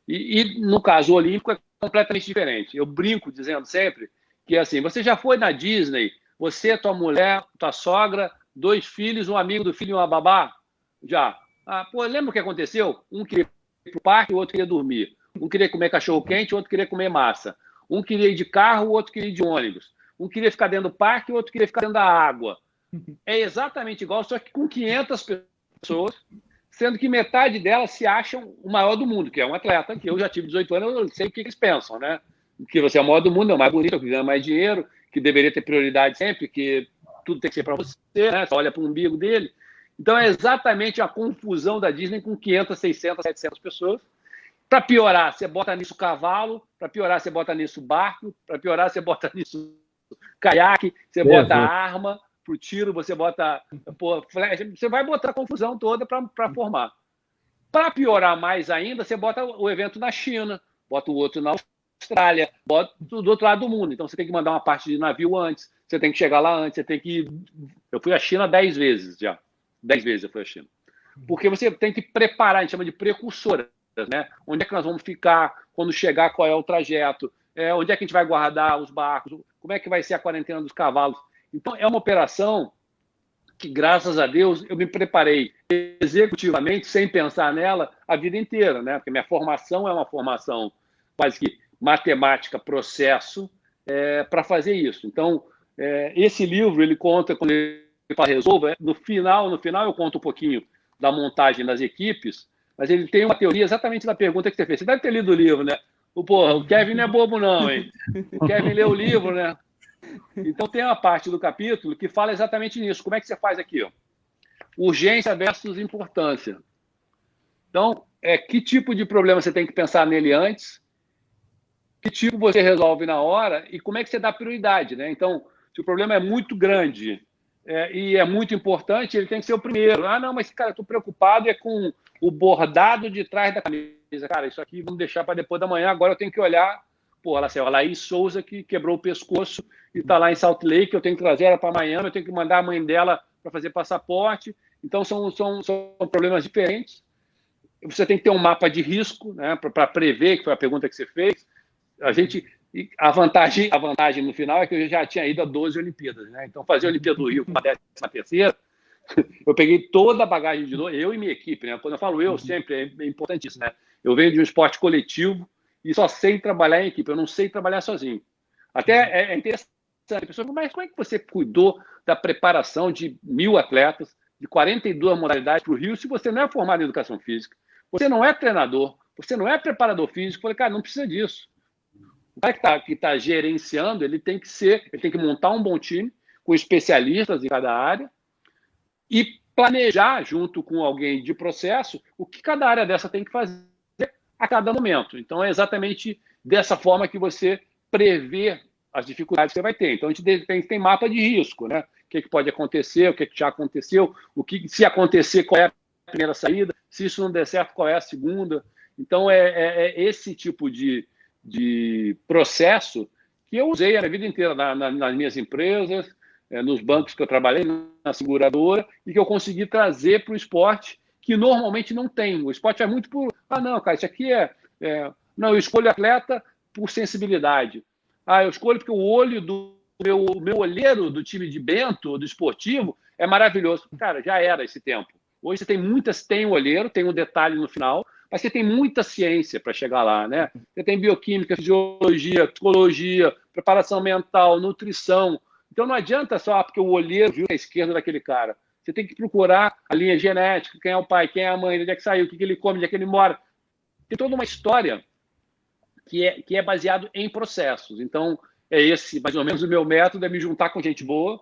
[SPEAKER 4] E no caso olímpico é completamente diferente. Eu brinco dizendo sempre que assim, você já foi na Disney, você, tua mulher, tua sogra, 2 filhos, um amigo do filho e uma babá? Já. Lembra o que aconteceu? Um queria ir para o parque, o outro queria dormir. Um queria comer cachorro-quente, o outro queria comer massa. Um queria ir de carro, o outro queria ir de ônibus. Um queria ficar dentro do parque, o outro queria ficar dentro da água. É exatamente igual, só que com 500 pessoas, sendo que metade delas se acham o maior do mundo, que é um atleta, que eu já tive 18 anos, eu sei o que eles pensam, né? Que você é o maior do mundo, é o mais bonito, que ganha mais dinheiro, que deveria ter prioridade sempre, que tudo tem que ser para você, né? Você olha para o umbigo dele. Então é exatamente a confusão da Disney com 500, 600, 700 pessoas. Para piorar, você bota nisso cavalo, para piorar, você bota nisso barco, para piorar, você bota nisso caiaque, você bota arma para o tiro, você bota flecha, você vai botar a confusão toda para formar. Para piorar mais ainda, você bota o evento na China, bota o outro na Austrália, bota do outro lado do mundo. Então você tem que mandar uma parte de navio antes, você tem que chegar lá antes, você tem que... Eu fui à China 10 vezes já. 10 vezes eu fui à China. Porque você tem que preparar, a gente chama de precursora. né? Onde é que nós vamos ficar quando chegar, qual é o trajeto, onde é que a gente vai guardar os barcos, como é que vai ser a quarentena dos cavalos. Então, é uma operação que, graças a Deus, eu me preparei executivamente, sem pensar nela, a vida inteira, né? Porque minha formação é uma formação quase que matemática, processo, para fazer isso. Então, esse livro, ele conta, quando ele fala Resolva, no final eu conto um pouquinho da montagem das equipes, mas ele tem uma teoria exatamente da pergunta que você fez. Você deve ter lido o livro, né? O Kevin não é bobo, não, hein? O Kevin leu o livro, né? Então, tem uma parte do capítulo que fala exatamente nisso. Como é que você faz aqui? Ó? Urgência versus importância. Então, que tipo de problema você tem que pensar nele antes, que tipo você resolve na hora e como é que você dá prioridade, né? Então, se o problema é muito grande e é muito importante, ele tem que ser o primeiro. Ah, não, mas, cara, eu estou preocupado com o bordado de trás da camisa. Cara, isso aqui vamos deixar para depois da manhã, agora eu tenho que olhar. Pô, ela saiu, a Laís Souza, que quebrou o pescoço e está lá em Salt Lake, eu tenho que trazer ela para Miami, eu tenho que mandar a mãe dela para fazer passaporte. Então, são problemas diferentes. Você tem que ter um mapa de risco, né, para prever, que foi a pergunta que você fez. A vantagem no final é que eu já tinha ido a 12 Olimpíadas, né? Então, fazer a Olimpíada do Rio com a 13ª, eu peguei toda a bagagem de novo, eu e minha equipe, né? Quando eu falo eu, sempre é importantíssimo, né? Eu venho de um esporte coletivo e só sei trabalhar em equipe, eu não sei trabalhar sozinho. Até é interessante, a pessoa fala, mas como é que você cuidou da preparação de 1.000 atletas, de 42 modalidades para o Rio, se você não é formado em educação física, você não é treinador, você não é preparador físico? Eu falei, cara, não precisa disso. O cara que tá gerenciando, ele tem que montar um bom time com especialistas em cada área e planejar junto com alguém de processo o que cada área dessa tem que fazer a cada momento. Então, é exatamente dessa forma que você prevê as dificuldades que você vai ter. Então, a gente tem mapa de risco, né? O que pode acontecer, o que já aconteceu, se acontecer, qual é a primeira saída, se isso não der certo, qual é a segunda. Então, é esse tipo de processo que eu usei a minha vida inteira nas minhas empresas, nos bancos que eu trabalhei, na seguradora, e que eu consegui trazer para o esporte, que normalmente não tem. O esporte é muito por... não, cara, isso aqui não, eu escolho atleta por sensibilidade. Eu escolho porque o olho do meu olheiro do time de Bento, do esportivo, é maravilhoso. Cara, já era esse tempo. Hoje você tem um olheiro, tem um detalhe no final, mas você tem muita ciência para chegar lá, né? Você tem bioquímica, fisiologia, psicologia, preparação mental, nutrição. Então não adianta só porque o olheiro viu a esquerda daquele cara. Você tem que procurar a linha genética, quem é o pai, quem é a mãe, onde é que saiu, o que ele come, onde é que ele mora. Tem toda uma história que é baseado em processos. Então, mais ou menos, o meu método é me juntar com gente boa.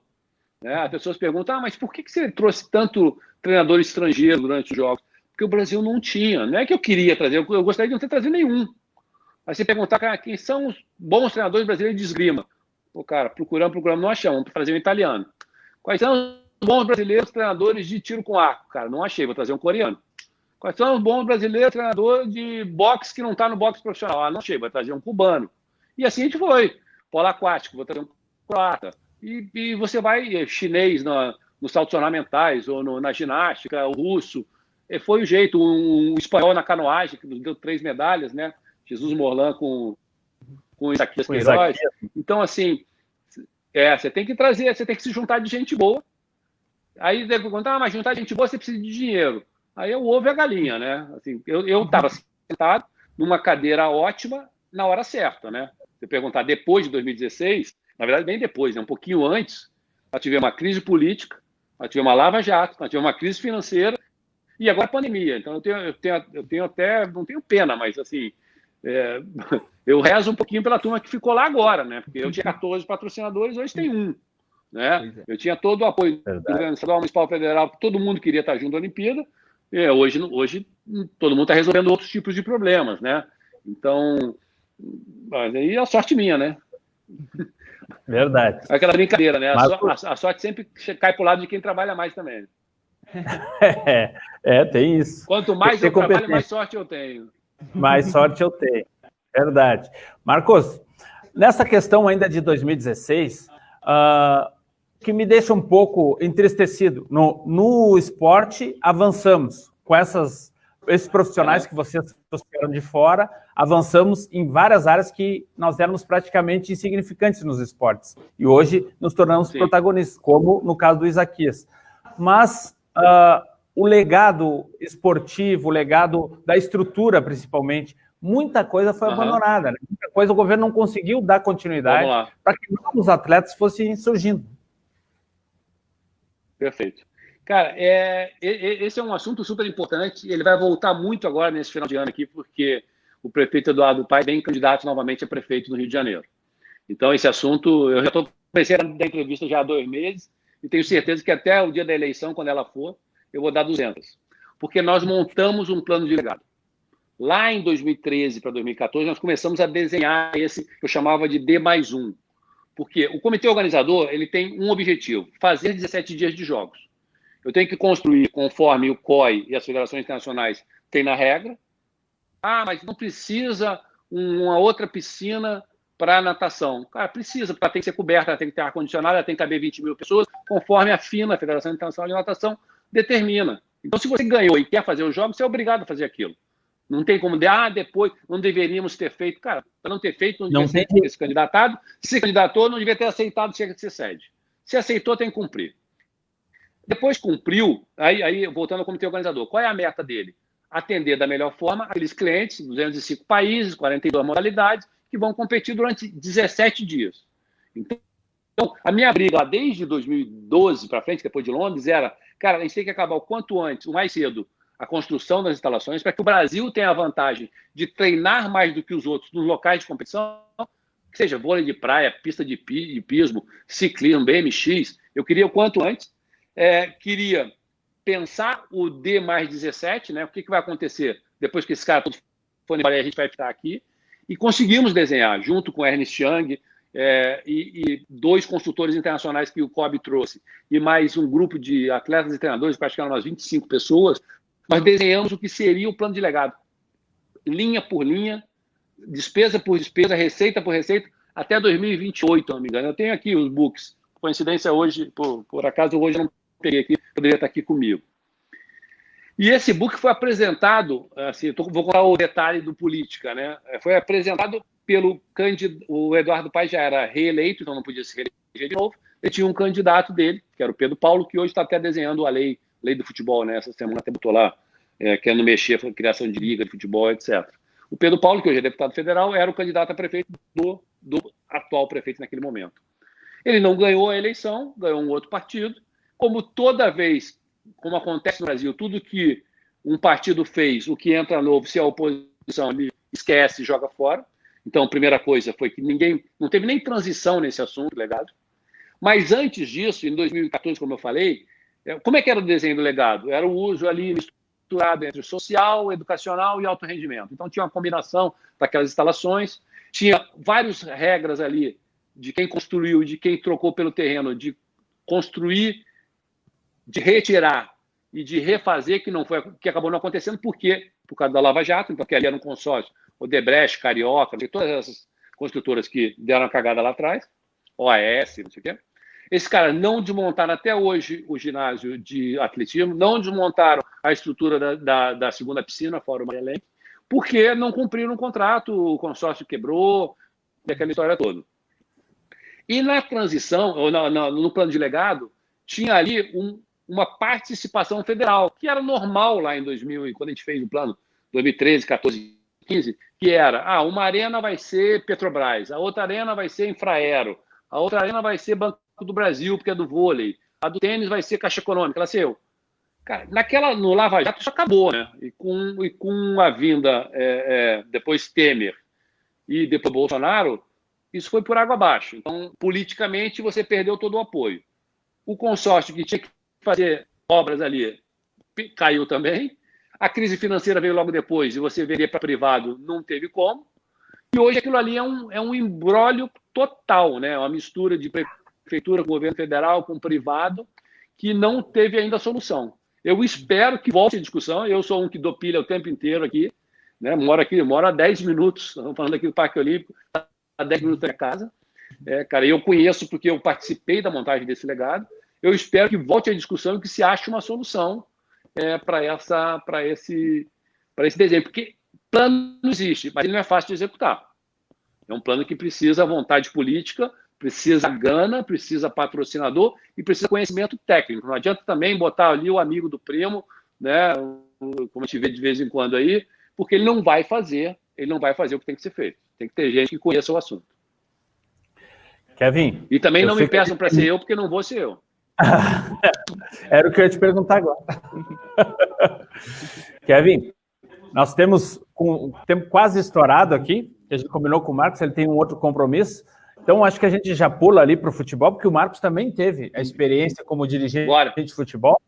[SPEAKER 4] Né? As pessoas perguntam, mas por que você trouxe tanto treinador estrangeiro durante os jogos? Porque o Brasil não tinha. Não é que eu queria trazer, eu gostaria de não ter trazido nenhum. Aí você perguntar, cara, quem são os bons treinadores brasileiros de esgrima? Pô, cara, procuramos, não achamos, vamos trazer um italiano. Quais são os bons brasileiros treinadores de tiro com arco? Cara, não achei, vou trazer um coreano. Quais são os bons brasileiros treinadores de boxe que não está no boxe profissional? Não achei, vou trazer um cubano. E assim a gente foi. Polo aquático, vou trazer um croata. E você vai chinês nos saltos ornamentais, ou na ginástica, o russo. Foi o jeito, um espanhol na canoagem, que nos deu 3 medalhas, né? Jesus Morlan com Isaquias Queiroz. Então, assim, você tem que trazer, você tem que se juntar de gente boa. Aí deve perguntar, mas juntar de gente boa você precisa de dinheiro. Aí é o ovo e a galinha, né? Assim, eu estava sentado numa cadeira ótima na hora certa, né? Você perguntar depois de 2016, na verdade bem depois, né? Um pouquinho antes, nós tivemos uma crise política, nós tivemos uma lava-jato, nós tivemos uma crise financeira e agora a pandemia. Então eu tenho até, não tenho pena, mas assim, eu rezo um pouquinho pela turma que ficou lá agora, né? Porque eu tinha 14 patrocinadores, hoje tem 1. Né? Eu tinha todo o apoio do governo estadual, municipal, federal, todo mundo queria estar junto à Olimpíada. Hoje todo mundo está resolvendo outros tipos de problemas, né? Então, mas aí é a sorte minha, né?
[SPEAKER 1] Verdade.
[SPEAKER 4] Aquela brincadeira, né? A sorte sempre cai para o lado de quem trabalha mais também.
[SPEAKER 1] Tem isso.
[SPEAKER 4] Quanto mais eu trabalho, mais sorte eu tenho.
[SPEAKER 1] Mais sorte eu tenho. Verdade. Marcos, nessa questão ainda de 2016, que me deixa um pouco entristecido. No esporte, avançamos com essas esses profissionais que vocês trouxeram de fora, avançamos em várias áreas que nós éramos praticamente insignificantes nos esportes. E hoje nos tornamos protagonistas, como no caso do Isaquias. Mas o legado esportivo, o legado da estrutura, principalmente, muita coisa foi abandonada. Né? Muita coisa o governo não conseguiu dar continuidade para que novos atletas fossem surgindo.
[SPEAKER 4] Perfeito. Cara, esse é um assunto super importante. Ele vai voltar muito agora nesse final de ano aqui, porque o prefeito Eduardo Paes vem candidato novamente a prefeito no Rio de Janeiro. Então, esse assunto, eu já estou pensando da entrevista já há 2 meses e tenho certeza que até o dia da eleição, quando ela for, eu vou dar 200. Porque nós montamos um plano de legado. Lá em 2013 para 2014, nós começamos a desenhar esse que eu chamava de D+1. Porque o comitê organizador ele tem um objetivo, fazer 17 dias de jogos. Eu tenho que construir conforme o COI e as federações internacionais têm na regra. Ah, mas não precisa uma outra piscina para natação. Cara, precisa, porque ela tem que ser coberta, ela tem que ter ar-condicionado, ela tem que caber 20 mil pessoas, conforme a FINA, a Federação Internacional de Natação, determina. Então, se você ganhou e quer fazer os jogos, você é obrigado a fazer aquilo. Não tem como depois não deveríamos ter feito. Cara, para não ter feito, não devia ter se candidatado. Se candidatou, não devia ter aceitado se cede. Se aceitou, tem que cumprir. Depois cumpriu, aí voltando ao comitê organizador, qual é a meta dele? Atender da melhor forma aqueles clientes, 205 países, 42 modalidades, que vão competir durante 17 dias. Então, a minha briga lá desde 2012 para frente, depois de Londres, era, cara, a gente tem que acabar o quanto antes, o mais cedo, a construção das instalações, para que o Brasil tenha a vantagem de treinar mais do que os outros nos locais de competição, que seja vôlei de praia, pista de pismo, ciclismo, BMX, eu queria o quanto antes. Queria pensar o D+17, né? O que vai acontecer depois que esse cara todo for embora e a gente vai ficar aqui. E conseguimos desenhar, junto com o Ernest Young e 2 consultores internacionais que o COB trouxe, e mais um grupo de atletas e treinadores, praticamente umas 25 pessoas, nós desenhamos o que seria o plano de legado. Linha por linha, despesa por despesa, receita por receita, até 2028, se não me engano. Eu tenho aqui os books. Coincidência hoje, por acaso, hoje eu não peguei aqui, poderia estar aqui comigo. E esse book foi apresentado, assim, vou contar o detalhe do Política, né? Foi apresentado pelo candidato, o Eduardo Paes já era reeleito, então não podia se reeleger de novo, ele tinha um candidato dele, que era o Pedro Paulo, que hoje está até desenhando a lei do futebol, né? Essa semana até botou lá, querendo mexer com a criação de liga de futebol, etc. O Pedro Paulo, que hoje é deputado federal, era o candidato a prefeito do atual prefeito naquele momento. Ele não ganhou a eleição, ganhou um outro partido. Como toda vez, como acontece no Brasil, tudo que um partido fez, o que entra novo, se a oposição ele esquece e joga fora. Então, a primeira coisa foi que não teve nem transição nesse assunto, legado. Mas antes disso, em 2014, como eu falei, como é que era o desenho do legado? Era o uso ali misturado entre social, educacional e alto rendimento. Então, tinha uma combinação daquelas instalações, tinha várias regras ali de quem construiu, de quem trocou pelo terreno, de construir, de retirar e de refazer, que acabou não acontecendo, por quê? Por causa da Lava Jato, então, porque ali era um consórcio, Odebrecht, Carioca, todas essas construtoras que deram a cagada lá atrás, OAS, não sei o quê. Esses caras não desmontaram até hoje o ginásio de atletismo, não desmontaram a estrutura da segunda piscina, fora o Maria Lenk, porque não cumpriram o contrato, o consórcio quebrou, aquela história toda. E na transição, ou no plano de legado, tinha ali uma participação federal, que era normal lá em 2000, quando a gente fez o plano 2013, 14, 15, que era, uma arena vai ser Petrobras, a outra arena vai ser Infraero, a outra arena vai ser Banco do Brasil, porque é do vôlei, a do tênis vai ser Caixa Econômica, ela seu. Cara, no Lava Jato isso acabou, né? E com a vinda, depois Temer e depois Bolsonaro, isso foi por água abaixo. Então, politicamente, você perdeu todo o apoio. O consórcio que tinha que fazer obras ali caiu também. A crise financeira veio logo depois e você vender para privado não teve como. E hoje aquilo ali é um imbróglio total, né? Uma mistura de prefeitura com governo federal, com privado, que não teve ainda solução. Eu espero que volte a discussão. Eu sou um que dou pilha o tempo inteiro aqui, né? Moro a 10 minutos, estamos falando aqui do Parque Olímpico, a 10 minutos da minha casa. Cara, eu conheço porque eu participei da montagem desse legado. Eu espero que volte a discussão e que se ache uma solução para para esse desenho, porque plano não existe, mas ele não é fácil de executar. É um plano que precisa vontade política, precisa gana, precisa patrocinador e precisa conhecimento técnico. Não adianta também botar ali o amigo do primo, né, como a gente vê de vez em quando aí, porque ele não vai fazer o que tem que ser feito. Tem que ter gente que conheça o assunto.
[SPEAKER 1] Kevin.
[SPEAKER 4] E também não me peçam para ser eu, porque não vou ser eu.
[SPEAKER 1] Era o que eu ia te perguntar agora. Kevin, nós temos o tempo quase estourado aqui, que a gente combinou com o Marcos, ele tem um outro compromisso. Então, acho que a gente já pula ali para o futebol, porque o Marcos também teve a experiência como dirigente de futebol,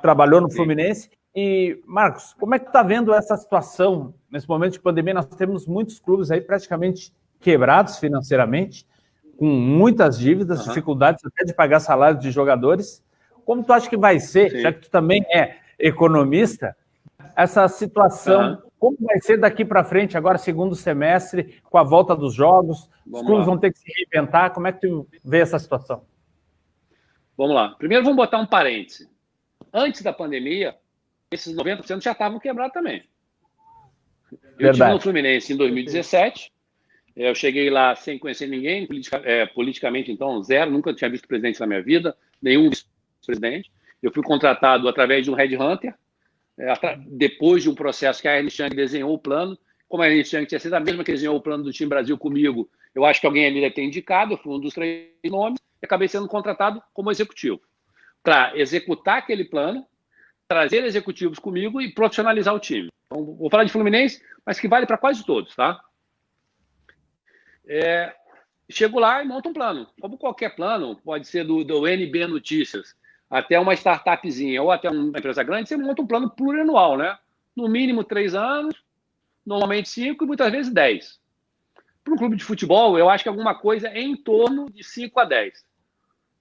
[SPEAKER 1] trabalhou no Fluminense. E, Marcos, como é que tu está vendo essa situação nesse momento de pandemia? Nós temos muitos clubes aí praticamente quebrados financeiramente, com muitas dívidas, dificuldades até de pagar salário de jogadores. Como tu acha que vai ser, já que tu também é economista, essa situação, como vai ser daqui para frente, agora segundo semestre, com a volta dos jogos, os clubes vão ter que se reinventar, como é que tu vê essa situação?
[SPEAKER 4] Vamos lá. Primeiro vamos botar um parêntese. Antes da pandemia, esses 90% já estavam quebrados também. Eu estive no Fluminense em 2017, eu cheguei lá sem conhecer ninguém, politicamente então zero, nunca tinha visto presidente na minha vida, nenhum vice-presidente. Eu fui contratado através de um headhunter, depois de um processo que a Ernst Young desenhou o plano. Como a Ernst Young tinha sido a mesma que desenhou o plano do time Brasil comigo, eu acho que alguém ali deve ter indicado, eu fui um dos 3 nomes, e acabei sendo contratado como executivo, para executar aquele plano, trazer executivos comigo e profissionalizar o time. Então, vou falar de Fluminense, mas que vale para quase todos, tá? Chego lá e monto um plano. Como qualquer plano, pode ser do NB Notícias até uma startupzinha ou até uma empresa grande, você monta um plano plurianual, né? No mínimo 3 anos, normalmente 5 e muitas vezes 10. Para um clube de futebol, eu acho que alguma coisa em torno de 5 a 10.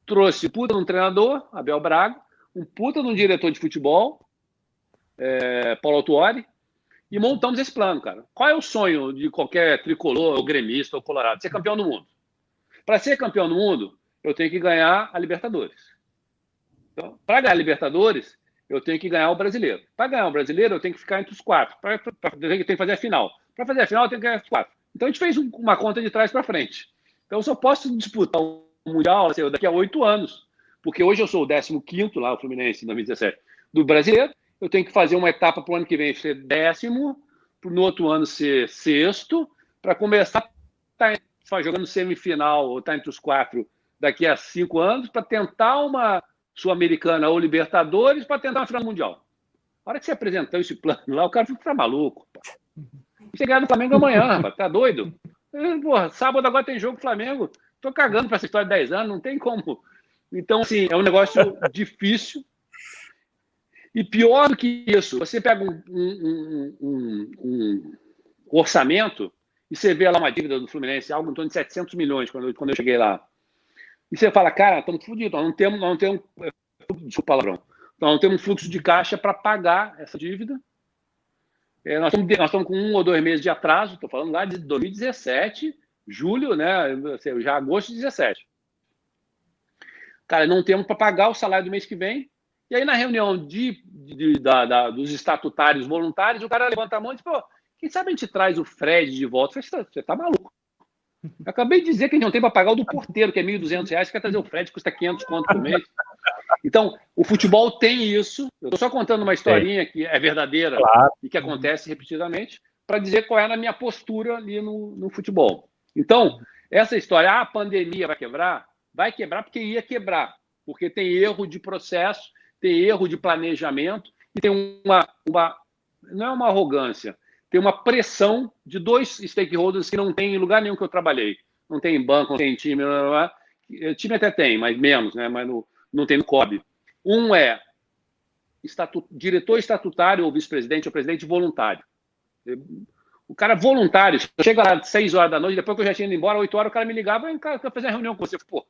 [SPEAKER 4] Trouxe puta de um treinador, Abel Braga, um puta de um diretor de futebol, Paulo Autuori, e montamos esse plano, cara. Qual é o sonho de qualquer tricolor, ou gremista, ou colorado? Ser campeão do mundo. Para ser campeão do mundo, eu tenho que ganhar a Libertadores. Então, para ganhar a Libertadores, eu tenho que ganhar o Brasileiro. Para ganhar o Brasileiro, eu tenho que ficar entre os 4. Eu tenho que fazer a final. Para fazer a final, eu tenho que ganhar os 4. Então, a gente fez uma conta de trás para frente. Então, eu só posso disputar o Mundial daqui a 8 anos. Porque hoje eu sou o 15º lá, o Fluminense, em 2017, do Brasileiro. Eu tenho que fazer uma etapa para o ano que vem ser 10º, no outro ano ser 6º, para começar a estar jogando semifinal ou estar entre os 4 daqui a 5 anos, para tentar uma Sul-Americana ou Libertadores, para tentar uma final mundial. A hora que você apresentou esse plano lá, o cara fica maluco. Chegar no Flamengo amanhã, rapaz, tá doido? Porra, sábado agora tem jogo do Flamengo. Tô cagando para essa história de 10 anos, não tem como. Então, assim, é um negócio difícil. E pior do que isso, você pega um orçamento e você vê lá uma dívida do Fluminense, algo em torno de 700 milhões, quando eu cheguei lá. E você fala, cara, estamos fodidos, nós não temos desculpa o palavrão, nós não temos um fluxo de caixa para pagar essa dívida. Nós estamos com 1 ou 2 meses de atraso, estou falando lá de 2017, julho, né, já agosto de 2017. Cara, não temos para pagar o salário do mês que vem. E aí, na reunião dos estatutários voluntários, o cara levanta a mão e diz, pô, quem sabe a gente traz o Fred de volta? Você tá maluco. Eu acabei de dizer que a gente não tem para pagar o do porteiro, que é R$ 1.200, quer trazer o Fred, que custa 500 conto por mês. Então, o futebol tem isso. Eu estou só contando uma historinha que é verdadeira e que acontece repetidamente, para dizer qual é a minha postura ali no futebol. Então, essa história, a pandemia vai quebrar porque ia quebrar, porque tem erro de processo, tem erro de planejamento e tem não é uma arrogância, tem uma pressão de 2 stakeholders que não tem em lugar nenhum que eu trabalhei. Não tem banco, não tem time, time até tem, mas menos, né? Mas não tem no COB. Um é diretor estatutário ou vice-presidente ou presidente voluntário. O cara voluntário, chega lá às 6 horas da noite, depois que eu já tinha ido embora, 8 horas, o cara me ligava e cara, eu fazer uma reunião com você. Pô,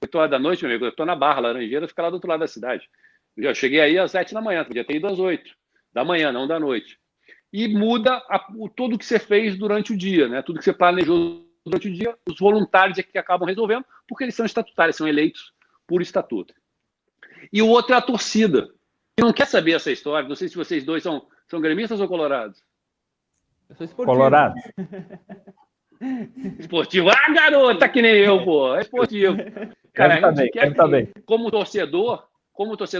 [SPEAKER 4] 8 horas da noite, meu amigo, eu estou na Barra, Laranjeira, fica lá do outro lado da cidade. Eu já cheguei aí às 7 da manhã, podia ter ido às 8 da manhã, não da noite. E muda tudo que você fez durante o dia, né? Tudo que você planejou durante o dia, os voluntários é que acabam resolvendo, porque eles são estatutários, são eleitos por estatuto. E o outro é a torcida, que não quer saber essa história. Não sei se vocês dois são São gremistas ou colorados?
[SPEAKER 3] Eu sou esportivo.
[SPEAKER 1] Colorado.
[SPEAKER 4] Esportivo. Ah, garoto, tá que nem eu, pô. É esportivo. Cara, a gente quer que, como torcedor,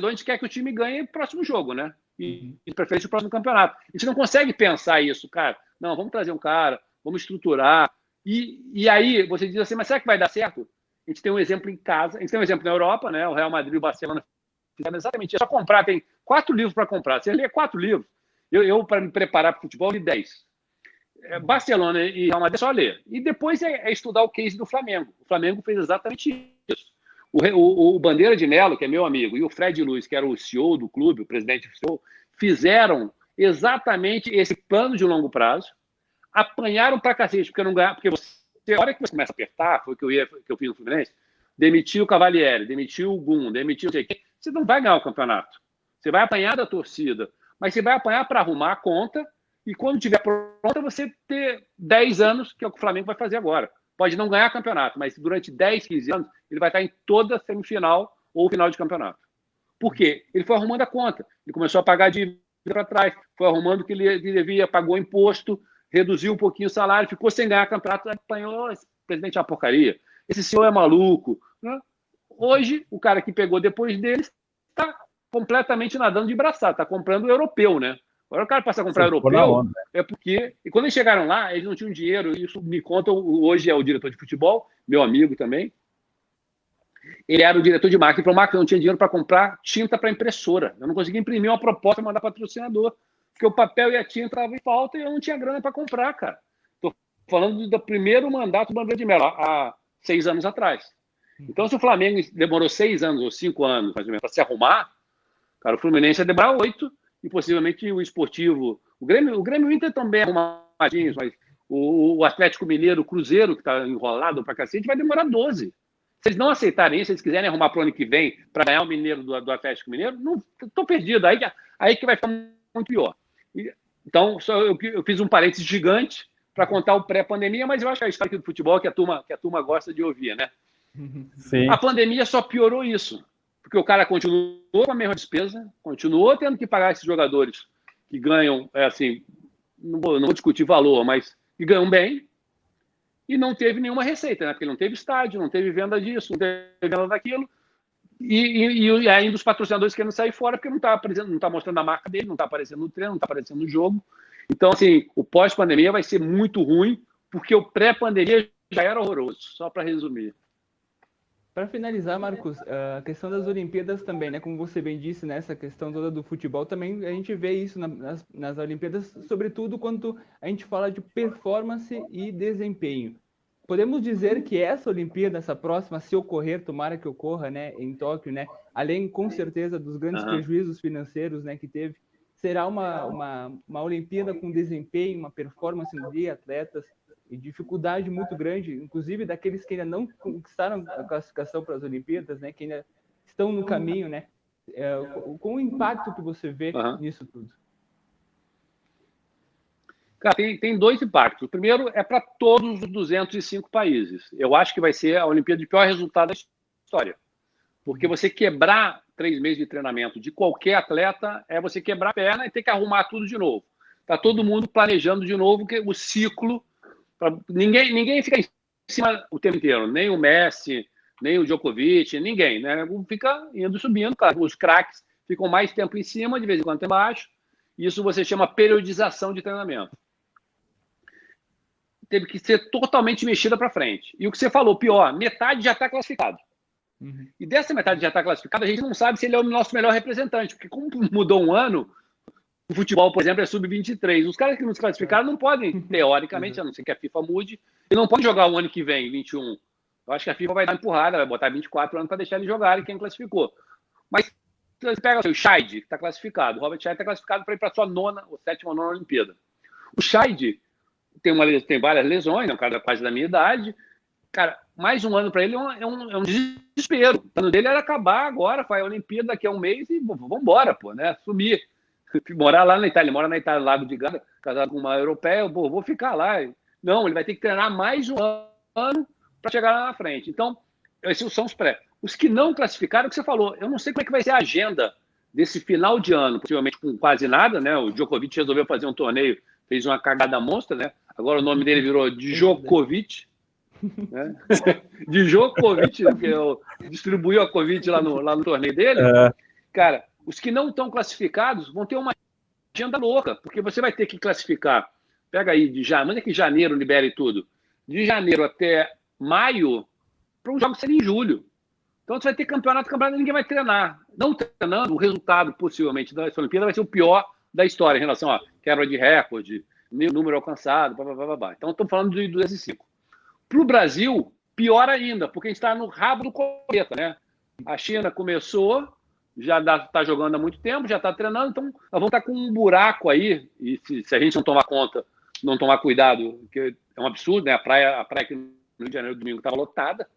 [SPEAKER 4] a gente quer que o time ganhe o próximo jogo, né? E de preferência o próximo campeonato. A gente não consegue pensar isso, cara. Não, vamos trazer um cara, vamos estruturar. E aí você diz assim, mas será que vai dar certo? A gente tem um exemplo em casa, a gente tem um exemplo na Europa, né? O Real Madrid e o Barcelona fizeram exatamente isso. É só comprar, tem 4 livros para comprar. Você lê 4 livros. Eu para me preparar para o futebol, li 10. Barcelona e Real Madrid é só ler. E depois é estudar o case do Flamengo. O Flamengo fez exatamente isso. O Bandeira de Mello, que é meu amigo, e o Fred Luiz, que era o CEO do clube, o presidente do CEO, fizeram exatamente esse plano de longo prazo, apanharam pra cacete, porque não ganhar, porque a hora que você começa a apertar, foi o que eu fiz no Fluminense, demitiu o Cavalieri, demitiu o Gum, demitiu o sei quê, você não vai ganhar o campeonato. Você vai apanhar da torcida, mas você vai apanhar para arrumar a conta, e quando tiver pronta, você ter 10 anos, que é o que o Flamengo vai fazer agora. Pode não ganhar campeonato, mas durante 10, 15 anos, ele vai estar em toda semifinal ou final de campeonato. Por quê? Ele foi arrumando a conta. Ele começou a pagar dívida para trás, foi arrumando o que ele devia, pagou imposto, reduziu um pouquinho o salário, ficou sem ganhar campeonato, apanhou, esse presidente é uma porcaria, esse senhor é maluco. Né? Hoje, o cara que pegou depois dele está completamente nadando de braçada, está comprando o europeu, né? Agora o cara passa a comprar europeu, é porque... E quando eles chegaram lá, eles não tinham dinheiro, isso me conta, hoje é o diretor de futebol, meu amigo também, ele era o diretor de marketing, para o marketing não tinha dinheiro para comprar tinta para impressora. Eu não conseguia imprimir uma proposta e mandar patrocinador, porque o papel e a tinta estavam em falta e eu não tinha grana para comprar, cara. Estou falando do primeiro mandato do Bandeira de Mello, há 6 anos atrás. Então, se o Flamengo demorou 6 anos ou 5 anos, mais ou menos, para se arrumar, cara, o Fluminense ia demorar 8, e possivelmente o Esportivo... O Grêmio e o Inter também arrumadinhos, mas o Atlético Mineiro, o Cruzeiro, que está enrolado para cacete, vai demorar 12. Se eles não aceitarem isso, se eles quiserem arrumar para o ano que vem para ganhar o Mineiro do Atlético Mineiro, não estou perdido. Aí que vai ficar muito pior. Então, eu fiz um parênteses gigante para contar o pré-pandemia, mas eu acho que é a história aqui do futebol que a turma gosta de ouvir, né? Sim. A pandemia só piorou isso, porque o cara continuou com a mesma despesa, continuou tendo que pagar esses jogadores que ganham, assim, não vou discutir valor, mas que ganham bem, e não teve nenhuma receita, né? Porque não teve estádio, não teve venda disso, não teve venda daquilo. E ainda os patrocinadores querendo sair fora porque não está mostrando a marca dele, não está aparecendo no treino, não está aparecendo no jogo. Então, assim, o pós-pandemia vai ser muito ruim, porque o pré-pandemia já era horroroso, só para resumir.
[SPEAKER 3] Para finalizar, Marcos, a questão das Olimpíadas também, né? Como você bem disse, né? Essa questão toda do futebol, também a gente vê isso nas Olimpíadas, sobretudo quando a gente fala de performance e desempenho. Podemos dizer que essa Olimpíada, essa próxima, se ocorrer, tomara que ocorra, né, em Tóquio, né, além, com certeza, dos grandes prejuízos financeiros, né, que teve, será uma Olimpíada com desempenho, uma performance de atletas e dificuldade muito grande, inclusive daqueles que ainda não conquistaram a classificação para as Olimpíadas, né, que ainda estão no caminho, né, com o impacto que você vê nisso tudo.
[SPEAKER 4] Cara, tem 2 impactos. O primeiro é para todos os 205 países. Eu acho que vai ser a Olimpíada de pior resultado da história. Porque você quebrar 3 meses de treinamento de qualquer atleta é você quebrar a perna e ter que arrumar tudo de novo. Está todo mundo planejando de novo o ciclo. Ninguém fica em cima o tempo inteiro. Nem o Messi, nem o Djokovic, ninguém. Né? Fica indo subindo. Claro, os craques ficam mais tempo em cima, de vez em quando embaixo. Isso você chama periodização de treinamento. Teve que ser totalmente mexida para frente. E o que você falou, pior, metade já está classificado. E dessa metade já está classificada, a gente não sabe se ele é o nosso melhor representante, porque como mudou um ano, o futebol, por exemplo, é sub-23. Os caras que não se classificaram não podem, teoricamente, a não ser que a FIFA mude, e não podem jogar o ano que vem, 21. Eu acho que a FIFA vai dar uma empurrada, vai botar 24 anos para deixar eles jogarem quem classificou. Mas você pega o Scheid, que está classificado. O Robert Scheid está classificado para ir para a sua 9ª ou 7ª Olimpíada. O Scheid tem várias lesões, é um cara quase da minha idade. Cara, mais um ano para ele é um desespero. O plano dele era acabar agora, vai a Olimpíada daqui a um mês e vamos embora, pô, né? Sumir. Morar lá na Itália. Ele mora na Itália, Lago de Garda, casado com uma europeia, vou ficar lá. Não, ele vai ter que treinar mais um ano para chegar lá na frente. Então, esses são os pré. Os que não classificaram, o que você falou, eu não sei como é que vai ser a agenda desse final de ano, possivelmente com quase nada, né? O Djokovic resolveu fazer um torneio, fez uma cagada monstra, né? Agora o nome dele virou Djokovic, né? Djokovic, porque distribuiu a Covid lá no torneio dele. Cara, os que não estão classificados vão ter uma agenda louca, porque você vai ter que classificar. Pega aí, manda que janeiro libere tudo. De janeiro até maio, para os jogos serem em julho. Então você vai ter campeonato, ninguém vai treinar. Não treinando, o resultado, possivelmente, da Olimpíada vai ser o pior da história em relação a quebra de recorde, número alcançado, blá, blá, blá, blá. Então estamos falando do 205. Para o Brasil, pior ainda, porque a gente está no rabo do cometa, né? A China começou, já está jogando há muito tempo, já está treinando, então nós vamos estar com um buraco aí, e se a gente não tomar conta, não tomar cuidado, que é um absurdo, né? A praia aqui no Rio de Janeiro, domingo, estava lotada,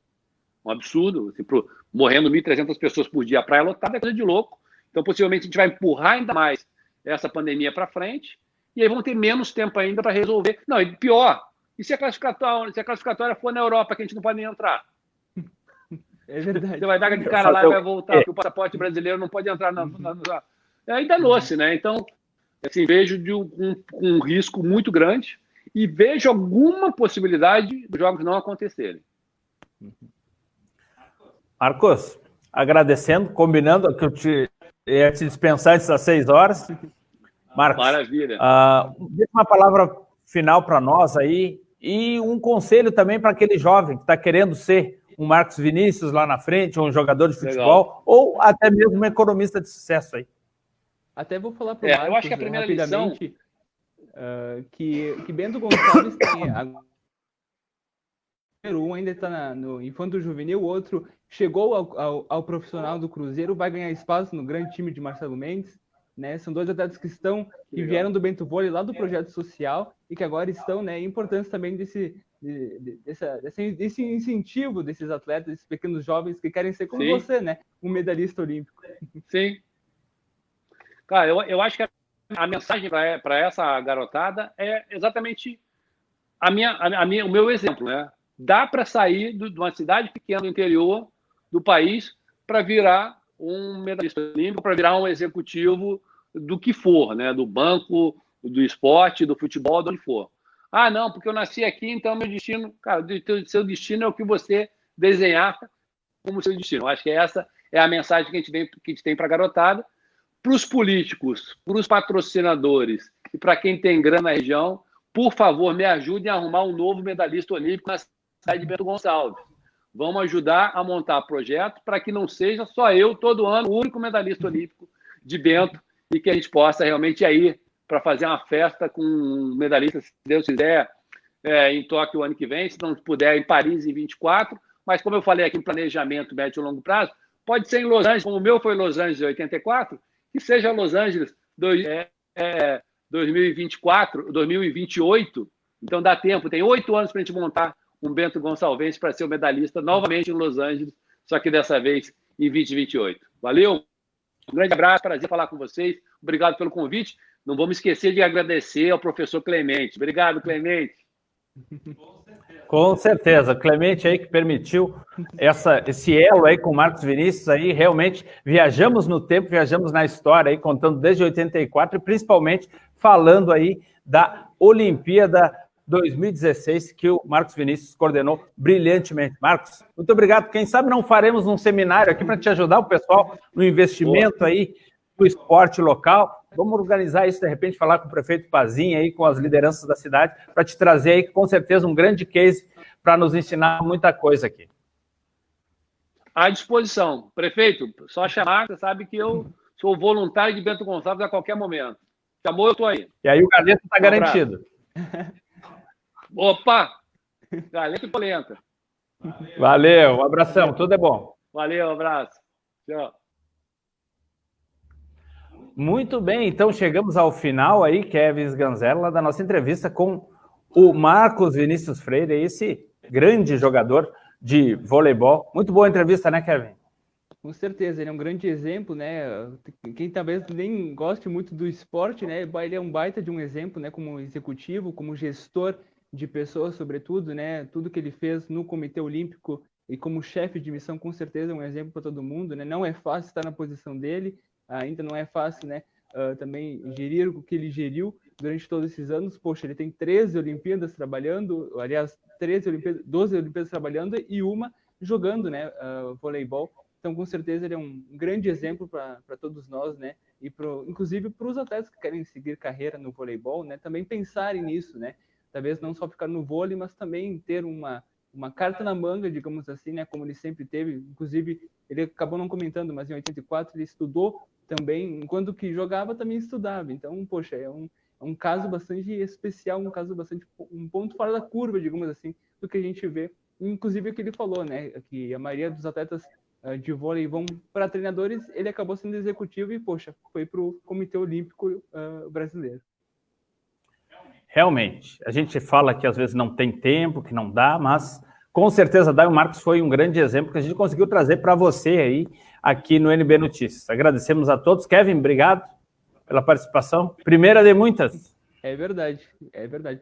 [SPEAKER 4] um absurdo, assim, morrendo 1.300 pessoas por dia, a praia lotada é coisa de louco, então possivelmente a gente vai empurrar ainda mais essa pandemia para frente, e aí vamos ter menos tempo ainda para resolver. Não, e pior, e se a classificatória for na Europa, que a gente não pode nem entrar?
[SPEAKER 3] É verdade.
[SPEAKER 4] Você vai dar de cara lá e vai voltar, que o passaporte brasileiro não pode entrar aí danou-se, né? Então, assim, vejo um risco muito grande e vejo alguma possibilidade dos jogos não acontecerem.
[SPEAKER 1] Marcos, agradecendo, combinando que eu ia te dispensar antes das 6 horas. Marcos,
[SPEAKER 4] maravilha.
[SPEAKER 1] Deixa uma palavra final para nós aí e um conselho também para aquele jovem que está querendo ser um Marcos Vinícius lá na frente, um jogador de futebol, legal, ou até mesmo um economista de sucesso aí.
[SPEAKER 3] Até vou falar para o Marcos,
[SPEAKER 4] eu acho que a primeira
[SPEAKER 3] rapidamente, lição... que Bento Gonçalves tem... Um ainda está no infanto juvenil, o outro chegou ao profissional do Cruzeiro, vai ganhar espaço no grande time de Marcelo Mendes, né? São dois atletas que vieram do Bento Vôlei, lá do projeto social, e que agora estão, né, importantes também desse incentivo desses atletas, desses pequenos jovens que querem ser como você, né? Um medalhista olímpico.
[SPEAKER 4] Sim. Cara, eu acho que a mensagem para essa garotada é exatamente o meu exemplo, né? Dá para sair de uma cidade pequena do interior do país para virar um medalhista olímpico, para virar um executivo do que for, né? Do banco, do esporte, do futebol, de onde for. Ah, não, porque eu nasci aqui, então meu destino... Cara, seu destino é o que você desenhar como seu destino. Eu acho que essa é a mensagem que a gente tem para a garotada. Para os políticos, para os patrocinadores e para quem tem grana na região, por favor, me ajudem a arrumar um novo medalhista olímpico na cidade de Bento Gonçalves. Vamos ajudar a montar projeto para que não seja só eu, todo ano, o único medalhista olímpico de Bento e que a gente possa realmente ir para fazer uma festa com um medalhista, se Deus quiser, em Tóquio o ano que vem, se não puder, em Paris em 24. Mas, como eu falei aqui, em planejamento médio e longo prazo, pode ser em Los Angeles, como o meu foi em Los Angeles em 84, que seja Los Angeles 2024, 2028. Então dá tempo, tem 8 anos para a gente montar um Bento Gonçalves para ser o medalhista novamente em Los Angeles, só que dessa vez em 2028. Valeu? Um grande abraço, prazer falar com vocês. Obrigado pelo convite. Não vamos esquecer de agradecer ao professor Clemente. Obrigado, Clemente.
[SPEAKER 1] Com certeza, Clemente aí que permitiu esse elo aí com o Marcos Vinícius aí, realmente viajamos no tempo, viajamos na história aí, contando desde 84 e principalmente falando aí da Olimpíada 2016 que o Marcos Vinícius coordenou brilhantemente. Marcos, muito obrigado. Quem sabe não faremos um seminário aqui para te ajudar o pessoal no investimento aí do esporte local. Vamos organizar isso, de repente, falar com o prefeito Pazinha aí, com as lideranças da cidade, para te trazer aí, com certeza, um grande case para nos ensinar muita coisa aqui.
[SPEAKER 4] À disposição. Prefeito, só chamar, você sabe que eu sou voluntário de Bento Gonçalves a qualquer momento. Chamou, eu estou aí.
[SPEAKER 1] E aí o Galeto está garantido.
[SPEAKER 4] Opa! Galeta e polenta.
[SPEAKER 1] Valeu, um abração, tudo é bom.
[SPEAKER 4] Valeu, um abraço. Tchau.
[SPEAKER 1] Muito bem, então chegamos ao final aí, Kevin Sganzerla, da nossa entrevista com o Marcos Vinícius Freire, esse grande jogador de voleibol. Muito boa entrevista, né, Kevin?
[SPEAKER 3] Com certeza, ele é um grande exemplo, né? Quem talvez nem goste muito do esporte, né? Ele é um baita de um exemplo, né? Como executivo, como gestor de pessoas, sobretudo, né? Tudo que ele fez no Comitê Olímpico e como chefe de missão, com certeza é um exemplo para todo mundo, né? Não é fácil estar na posição dele. ainda não é fácil, né? Também gerir o que ele geriu durante todos esses anos. Poxa, ele tem 13 Olimpíadas trabalhando, aliás, 12 Olimpíadas trabalhando e uma jogando, né, voleibol. Então, com certeza, ele é um grande exemplo para todos nós, né? E inclusive para os atletas que querem seguir carreira no voleibol, né? Também pensarem nisso, né? Talvez não só ficar no vôlei, mas também ter uma carta na manga, digamos assim, né? Como ele sempre teve. Inclusive, ele acabou não comentando, mas em 84 ele estudou também, enquanto que jogava, também estudava. Então, poxa, é um caso bastante especial, um ponto fora da curva, digamos assim, do que a gente vê. Inclusive o que ele falou, né? Que a maioria dos atletas de vôlei vão para treinadores, ele acabou sendo executivo e, poxa, foi para o Comitê Olímpico Brasileiro.
[SPEAKER 1] Realmente, a gente fala que às vezes não tem tempo, que não dá, mas com certeza dá. O Marcos foi um grande exemplo que a gente conseguiu trazer para você aí, aqui no NB Notícias. Agradecemos a todos. Kevin, obrigado pela participação. Primeira de muitas.
[SPEAKER 3] É verdade.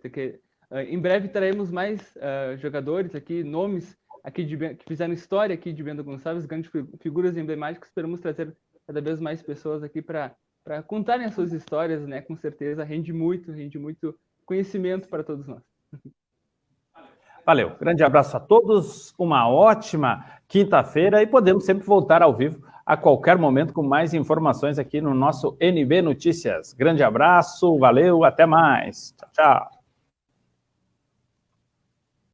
[SPEAKER 3] Porque, em breve teremos mais jogadores aqui, nomes aqui que fizeram história aqui de Bento Gonçalves, grandes figuras emblemáticas. Esperamos trazer cada vez mais pessoas aqui para contarem as suas histórias, né? Com certeza rende muito conhecimento para todos nós.
[SPEAKER 1] Valeu, grande abraço a todos, uma ótima quinta-feira e podemos sempre voltar ao vivo a qualquer momento com mais informações aqui no nosso NB Notícias. Grande abraço, valeu, até mais. Tchau, tchau.